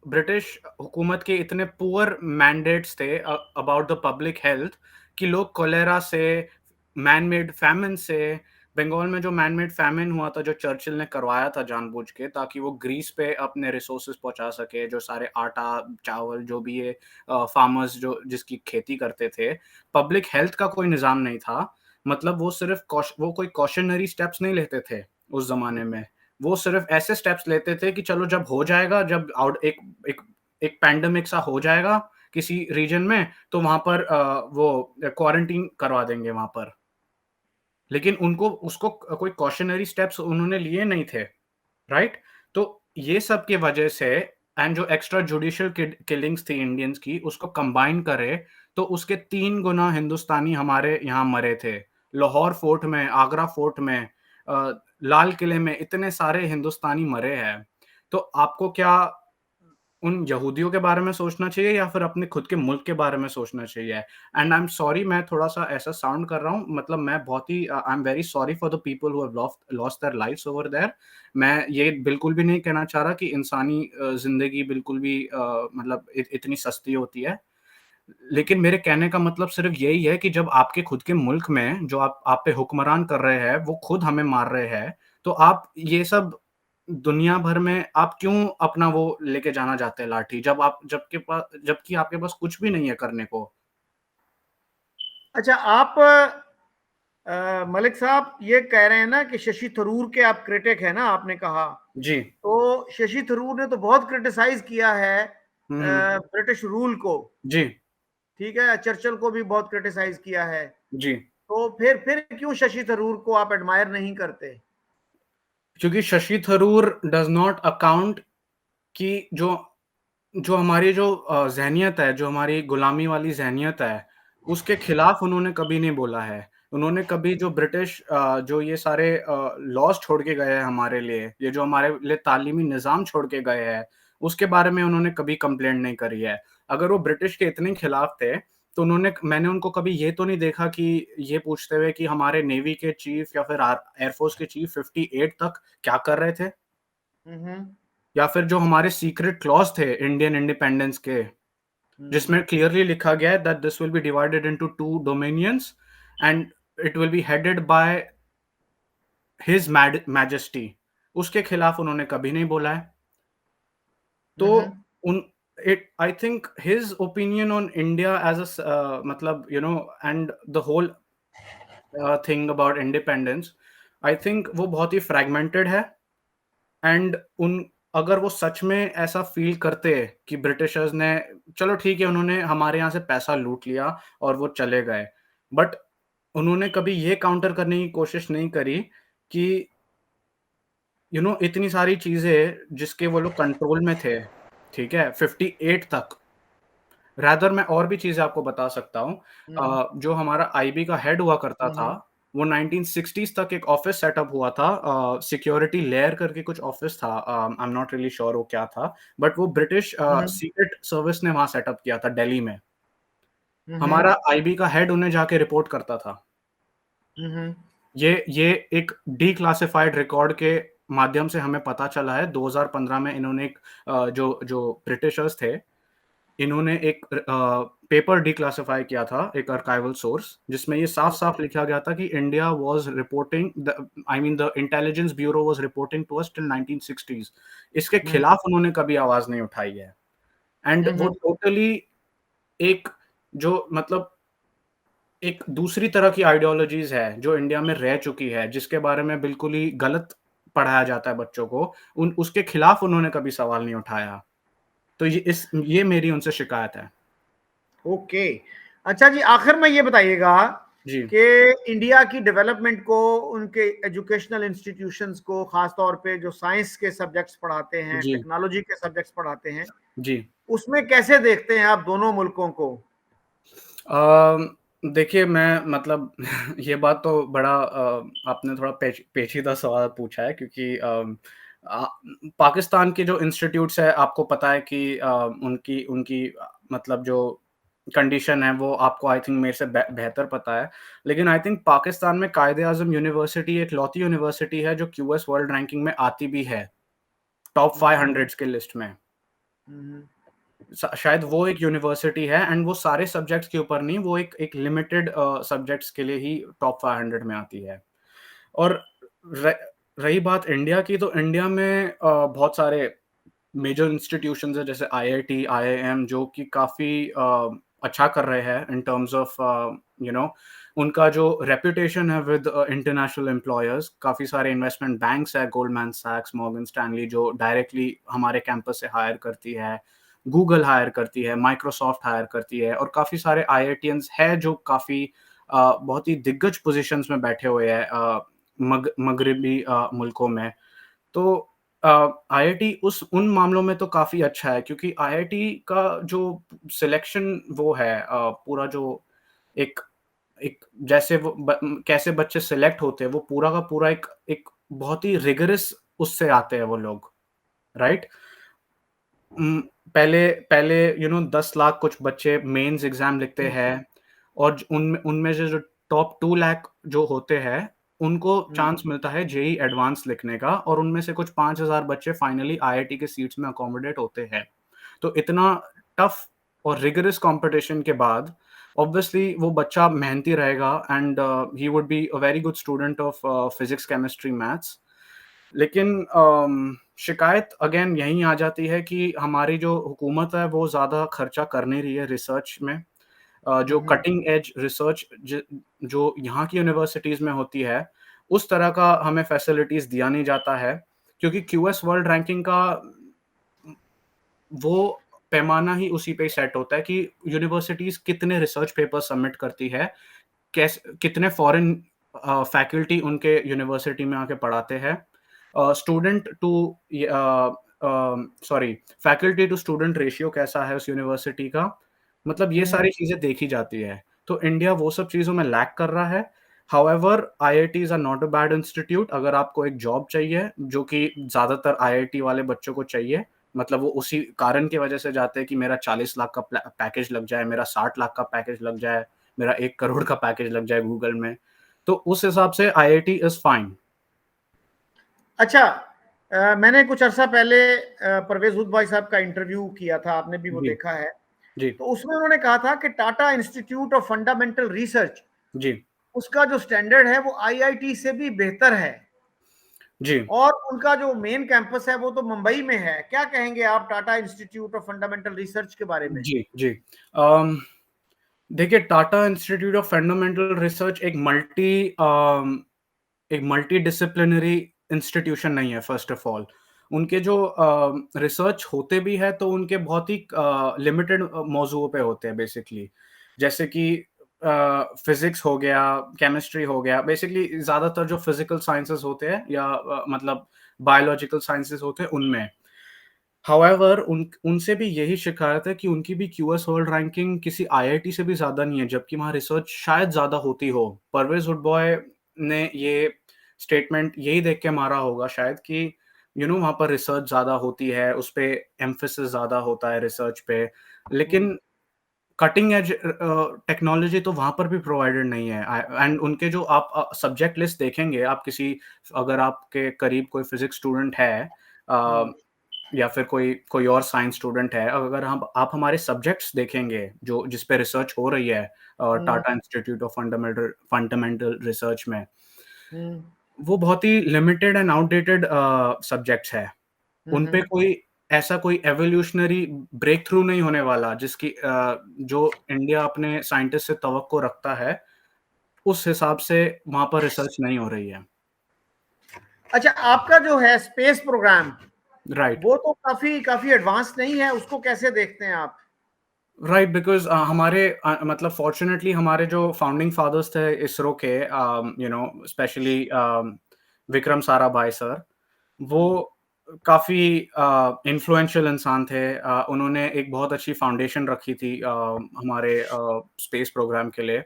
ब्रिटिश हुकूमत के इतने पुअर मैंडेट्स थे अबाउट द पब्लिक हेल्थ कि लोग कोलेरा से, मैन मेड फैमिन से, बंगाल में जो मैन मेड फैमिन हुआ था जो चर्चिल ने करवाया था जानबूझ के ताकि वो ग्रीस पे अपने रिसोर्सेज पहुंचा सके, जो सारे आटा, चावल जो भी ये फार्मर्स जो जिसकी खेती करते थे, पब्लिक हेल्थ का कोई निज़ाम नहीं था। मतलब वो सिर्फ वो कोई कॉशनरी स्टेप्स नहीं लेते थे उस ज़माने में। वो सिर्फ ऐसे स्टेप्स लेते थे कि चलो जब हो जाएगा, जब आउट एक एक एक पैंडेमिक सा हो जाएगा किसी रीजन में, तो वहाँ पर वो क्वारंटाइन करवा देंगे वहाँ पर। लेकिन उनको उसको कोई कॉशनरी स्टेप्स उन्होंने लिए नहीं थे, राइट? तो ये सब की वजह से एंड जो एक्स्ट्रा जुडिशियल किलिंग्स थी इंडियंस की, उसको कंबाइन करे, तो उसके 3 गुना हिंदुस्तानी हमारे यहाँ मरे थे। लाहौर फोर्ट में, आगरा फोर्ट में, लाल किले में इतने सारे हिंदुस्तानी मरे हैं। तो आपको क्या उन यहूदियों के बारे में सोचना चाहिए या फिर अपने खुद के मुल्क के बारे में सोचना चाहिए? एंड आई एम सॉरी मैं थोड़ा-सा ऐसा साउंड कर रहा हूँ, मतलब मैं बहुत ही I am very sorry for the people who have lost their lives over there. मैं ये बिल्कुल भी नहीं कहना चाह रहा कि इंसानी ज़िंदगी बिल्कुल भी मतलब इतनी सस्ती होती है। लेकिन मेरे कहने का मतलब सिर्फ़ यही है कि जब आपके खुद के मुल्क में जो आप पे हुक्मरान कर रहे हैं, वो खुद हमें मार रहे हैं, तो आप ये सब दुनिया भर में आप क्यों अपना वो लेके जाना चाहते हैं लाठी? जबकि आपके पास कुछ भी नहीं है करने को। अच्छा, आप मलिक साहब ये कह रहे हैं ना कि शशि थरूर के आप क्रिटिक है ना, आपने कहा। जी। तो शशि थरूर ने तो बहुत क्रिटिसाइज किया है हुँ, हुँ। ब्रिटिश रूल को। जी, ठीक है, चर्चिल को भी बहुत क्रिटिसाइज किया है। जी। तो फिर क्यों शशि थरूर को आप एडमायर नहीं करते? क्योंकि Shashi Tharoor does not account कि जो जो हमारी जो ज़हनियत है, जो हमारी गुलामी वाली ज़हनियत है, उसके खिलाफ उन्होंने कभी नहीं बोला है। उन्होंने कभी जो जो ये सारे लॉज़ छोड़ के गए हैं हमारे लिए, ये जो हमारे लिए तालीमी निज़ाम छोड़ के गए हैं, उसके बारे में उन्होंने कभी कंप्लेंट नहीं करी है। अगर वो ब्रिटिश के इतने खिलाफ थे, तो मैंने उनको कभी ये तो नहीं देखा कि ये पूछते हुए कि हमारे नेवी के चीफ या फिर एयर फ़ोर्स के चीफ 58 तक क्या कर रहे थे? हम्म, या फिर जो हमारे सीक्रेट क्लॉज़ थे इंडियन इंडिपेंडेंस के, हम्म, जिसमें क्लियरली लिखा गया है that this will be divided into 2 dominions and it will be headed by his majesty. उसके खिलाफ उन्होंने कभी नहीं बोला है। तो हम्म, उन it I think his opinion on India as मतलब and the whole thing about independence, I think वो बहुत ही फ्रैगमेंटेड है। एंड उन अगर वो सच में ऐसा फ़ील करते कि ब्रिटिशर्स ने चलो ठीक है उन्होंने हमारे यहाँ से पैसा लूट लिया और वो चले गए। बट उन्होंने कभी ये काउंटर करने की कोशिश नहीं करी कि इतनी सारी चीज़ें जिसके वो लोग कंट्रोल में थे, ठीक है? 58 तक। रादर मैं और भी चीज़ें आपको बता सकता हूँ। हम्म, जो हमारा आईबी का हेड हुआ करता था, हम्म, वो 1960s तक एक ऑफ़िस सेटअप हुआ था। सिक्योरिटी लेयर करके कुछ ऑफ़िस था। आई एम नॉट रियली श्योर वो क्या था, बट वो ब्रिटिश हम्म, सीक्रेट सर्विस ने वहाँ सेटअप किया था दिल्ली में। हम्म, हमारा आईबी का हेड उन्हें जाके रिपोर्ट करता था। हम्म, ये एक डिक्लासिफाइड रिकॉर्ड के माध्यम से हमें पता चला है। 2015 में इन्होंने एक जो जो ब्रिटिशर्स थे, इन्होंने एक पेपर डिक्लासिफाई किया था, एक आर्काइवल सोर्स, जिसमें ये साफ-साफ लिखा गया था कि India was reporting the intelligence bureau was reporting to us till 1960s। इसके हम्म, खिलाफ उन्होंने कभी आवाज़ नहीं उठाई है। एंड वो हम्म, टोटली एक जो मतलब एक दूसरी तरह की आइडियोलॉजीज़ है, जो इंडिया में रह चुकी है, जिसके बारे में बिल्कुल ही गलत पढ़ाया जाता है बच्चों को, उन उसके खिलाफ उन्होंने कभी सवाल नहीं उठाया। तो ये मेरी उनसे शिकायत है। ओके। अच्छा जी, आखिर में ये बताइएगा जी, कि इंडिया की डेवलपमेंट को, उनके एजुकेशनल इंस्टीट्यूशंस को, खास तौर पे जो साइंस के सब्जेक्ट्स पढ़ाते हैं, जी, टेक्नोलॉजी के सब्जेक्ट्स पढ़ाते हैं, जी। उसमें कैसे देखते हैं आप दोनों मुल्कों को? देखिए मैं मतलब ये बात तो बड़ा आपने थोड़ा पेचीदा सवाल पूछा है क्योंकि आ, पाकिस्तान के जो इंस्टीट्यूट्स है आपको पता है कि उनकी उनकी मतलब जो कंडीशन है वो आपको आई थिंक मेरे से बेहतर पता है। लेकिन आई थिंक पाकिस्तान में कायदे आजम यूनिवर्सिटी एक लौती यूनिवर्सिटी है जो क्यूएस वर्ल्ड रैंकिंग में आती भी है, टॉप हम्म, 500 के लिस्ट में। हम्म, शायद वो एक यूनिवर्सिटी है एंड वो सारे सब्जेक्ट्स के ऊपर नहीं, वो एक लिमिटेड सब्जेक्ट्स के लिए ही टॉप 500 में आती है। और र, रही बात इंडिया की, तो इंडिया में बहुत सारे मेजर इंस्टीट्यूशंस है जैसे आईआईटी, आईआईएम जो कि काफ़ी अच्छा कर रहे हैं in terms of you know उनका जो रेपुटेशन है विद इंटरनेशनल एम्प्लॉयर्स। काफ़ी सारे इन्वेस्टमेंट बैंक्स है, गोल्डमैन सैक्स, मॉर्गन स्टैनली जो डायरेक्टली हमारे कैंपस से हायर करती है, गूगल हायर करती है, माइक्रोसॉफ्ट हायर करती है और काफ़ी सारे आईआईटियंस है जो काफ़ी बहुत ही दिग्गज पोजीशंस में बैठे हुए हैं मगरबी मुल्कों में। तो आईआईटी उस उन मामलों में तो काफ़ी अच्छा है क्योंकि आईआईटी का जो सिलेक्शन वो है पूरा जो एक एक जैसे कैसे बच्चे सिलेक्ट होते हैं वो पूरा का पूरा एक एक बहुत ही रिगरस उससे आते हैं वो लोग, राइट? उम, पहले पहले 10 लाख कुछ बच्चे मेंस एग्ज़ाम लिखते हम्म, हैं और उनमें उनमें से जो टॉप 2 लाख जो होते हैं, उनको हम्म, चांस मिलता है जेईई एडवांस लिखने का और उनमें से कुछ 5,000 बच्चे फाइनली आईआईटी के सीट्स में अकोमोडेट होते हैं। तो इतना टफ और रिगरस कॉम्पिटिशन के बाद ऑब्वियसली वो बच्चा मेहनती रहेगा and he would be a very good student of physics, chemistry, maths. लेकिन शिकायत अगेन यहीं आ जाती है कि हमारी जो हुकूमत है वो ज़्यादा खर्चा कर नहीं रही है रिसर्च में। जो हम्म, कटिंग एज रिसर्च जो यहाँ की यूनिवर्सिटीज़ में होती है, उस तरह का हमें फैसिलिटीज़ दिया नहीं जाता है क्योंकि क्यूएस वर्ल्ड रैंकिंग का वो पैमाना ही उसी पे सेट होता है कि यूनिवर्सिटीज़ कितने रिसर्च पेपर सबमिट करती है, कितने फॉरेन फैकल्टी उनके यूनिवर्सिटी में आके पढ़ाते हैं। Student to sorry faculty to student ratio कैसा है उस यूनिवर्सिटी का, मतलब ये हम्म, सारी चीज़ें देखी जाती है। तो इंडिया वो सब चीज़ों में लैग कर रहा है। However IITs are not a bad institute अगर आपको एक जॉब चाहिए, जो कि ज़्यादातर आईआईटी वाले बच्चों को चाहिए। मतलब वो उसी कारण की वजह से जाते हैं कि मेरा 40 लाख का पैकेज लग जाए, मेरा 60 लाख का पैकेज लग जाए, मेरा 1 करोड़ का पैकेज लग जाए गूगल में। तो उस हिसाब से आईआईटी इज़ फाइन। अच्छा, मैंने कुछ अरसा पहले परवेज हुद भाई साहब का इंटरव्यू किया था, आपने भी वो जी, देखा है। जी, तो उसमें उन्होंने कहा था कि Tata institute of fundamental research, जी, उसका जो स्टैंडर्ड है वो आईआईटी से भी बेहतर है, जी, और उनका जो मेन कैंपस है वो तो मुंबई में है। क्या कहेंगे आप Tata institute of fundamental research के बारे में? जी, जी। अम, देखिए Tata institute of fundamental research एक मल्टी डिसिप्लिनरी इंस्टीट्यूशन नहीं है फर्स्ट ऑफ ऑल। उनके जो रिसर्च होते भी हैं तो उनके बहुत ही लिमिटेड मौज़ूओं पे होते हैं बेसिकली। जैसे कि फिज़िक्स हो गया, केमिस्ट्री हो गया, बेसिकली ज़्यादातर जो फिज़िकल साइंसेज़ होते हैं या मतलब बायोलॉजिकल साइंसेज़ होते हैं उनमें। हाउएवर उनसे भी यही शिकायत है कि उनकी भी क्यूएस वर्ल्ड रैंकिंग किसी आईआईटी से भी ज़्यादा नहीं है, जबकि वहाँ रिसर्च शायद ज़्यादा होती हो। परवेज़ हुडबॉय ने ये स्टेटमेंट यही देख के मारा होगा शायद कि वहाँ पर रिसर्च ज़्यादा होती है, उसपे एम्फेसिस ज़्यादा होता है रिसर्च पे। हम्म, लेकिन कटिंग एज टेक्नोलॉजी तो वहाँ पर भी प्रोवाइडेड नहीं है। एंड उनके जो आप सब्जेक्ट लिस्ट देखेंगे, आप किसी अगर आपके करीब कोई फिज़िक्स स्टूडेंट है अ, हम्म, या फिर कोई कोई और साइंस स्टूडेंट है, अगर हम आप हमारे सब्जेक्ट्स देखेंगे, जो जिस पे रिसर्च हो रही है hmm, Tata institute of fundamental fundamental research में, हम्म, वो बहुत ही लिमिटेड एंड आउटडेटेड सब्जेक्ट्स है। उन पे हम्म। कोई एवोल्यूशनरी ब्रेक थ्रू नहीं होने वाला जिसकी जो इंडिया अपने साइंटिस्ट से तवक्को रखता है, उस हिसाब से वहाँ पर रिसर्च नहीं हो रही है। अच्छा, आपका जो है स्पेस प्रोग्राम, राइट। वो तो काफी काफी एडवांस नहीं है, उसको कैसे देखते हैं आप? राइट, बिकॉज़ हमारे मतलब फ़ॉर्च्यूनेटली हमारे जो फाउंडिंग फादर्स थे इसरो के, स्पेशली विक्रम साराभाई सर, वो काफ़ी इन्फ्लुएंशियल इंसान थे। उन्होंने एक बहुत अच्छी फाउंडेशन रखी थी हमारे स्पेस प्रोग्राम के लिए।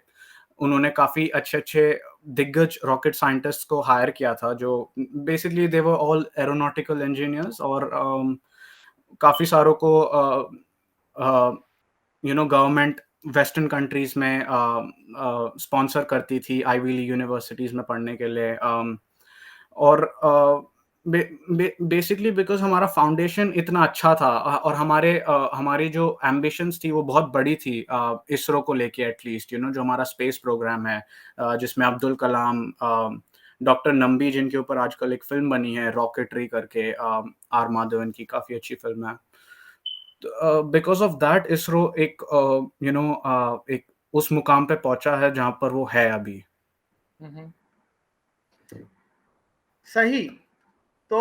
उन्होंने काफ़ी अच्छे-अच्छे दिग्गज रॉकेट साइंटिस्ट्स को हायर किया था, जो basically they were all aeronautical engineers, और काफ़ी सारों को अ, गवर्नमेंट वेस्टर्न कंट्रीज़ में स्पॉन्सर करती थी आइवी लीग यूनिवर्सिटीज़ में पढ़ने के लिए। और बे बे बेसिकली बिकॉज़ हमारा फाउंडेशन इतना अच्छा था, और हमारी जो एम्बिशंस थी वो बहुत बड़ी थी, इसरो को लेके एट लीस्ट, जो हमारा स्पेस प्रोग्राम है, जिसमें अब्दुल कलाम, डॉक्टर नंबी, जिनके ऊपर आजकल एक फ़िल्म बनी है रॉकेटरी करके, आर माधवन की काफ़ी अच्छी फ़िल्म है। बिकॉज़ ऑफ दैट इसरो एक उस मुकाम पे पहुँचा है जहाँ पर वो है अभी। सही। तो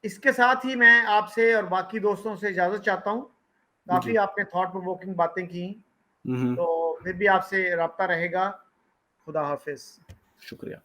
इसके साथ ही मैं आपसे और बाकी दोस्तों से इजाज़त चाहता हूँ। काफ़ी जी। आपने थॉट प्रोवोकिंग बातें की, हुँ, हुँ। तो फिर भी आपसे राब्ता रहेगा। खुदा हाफ़िज़। शुक्रिया।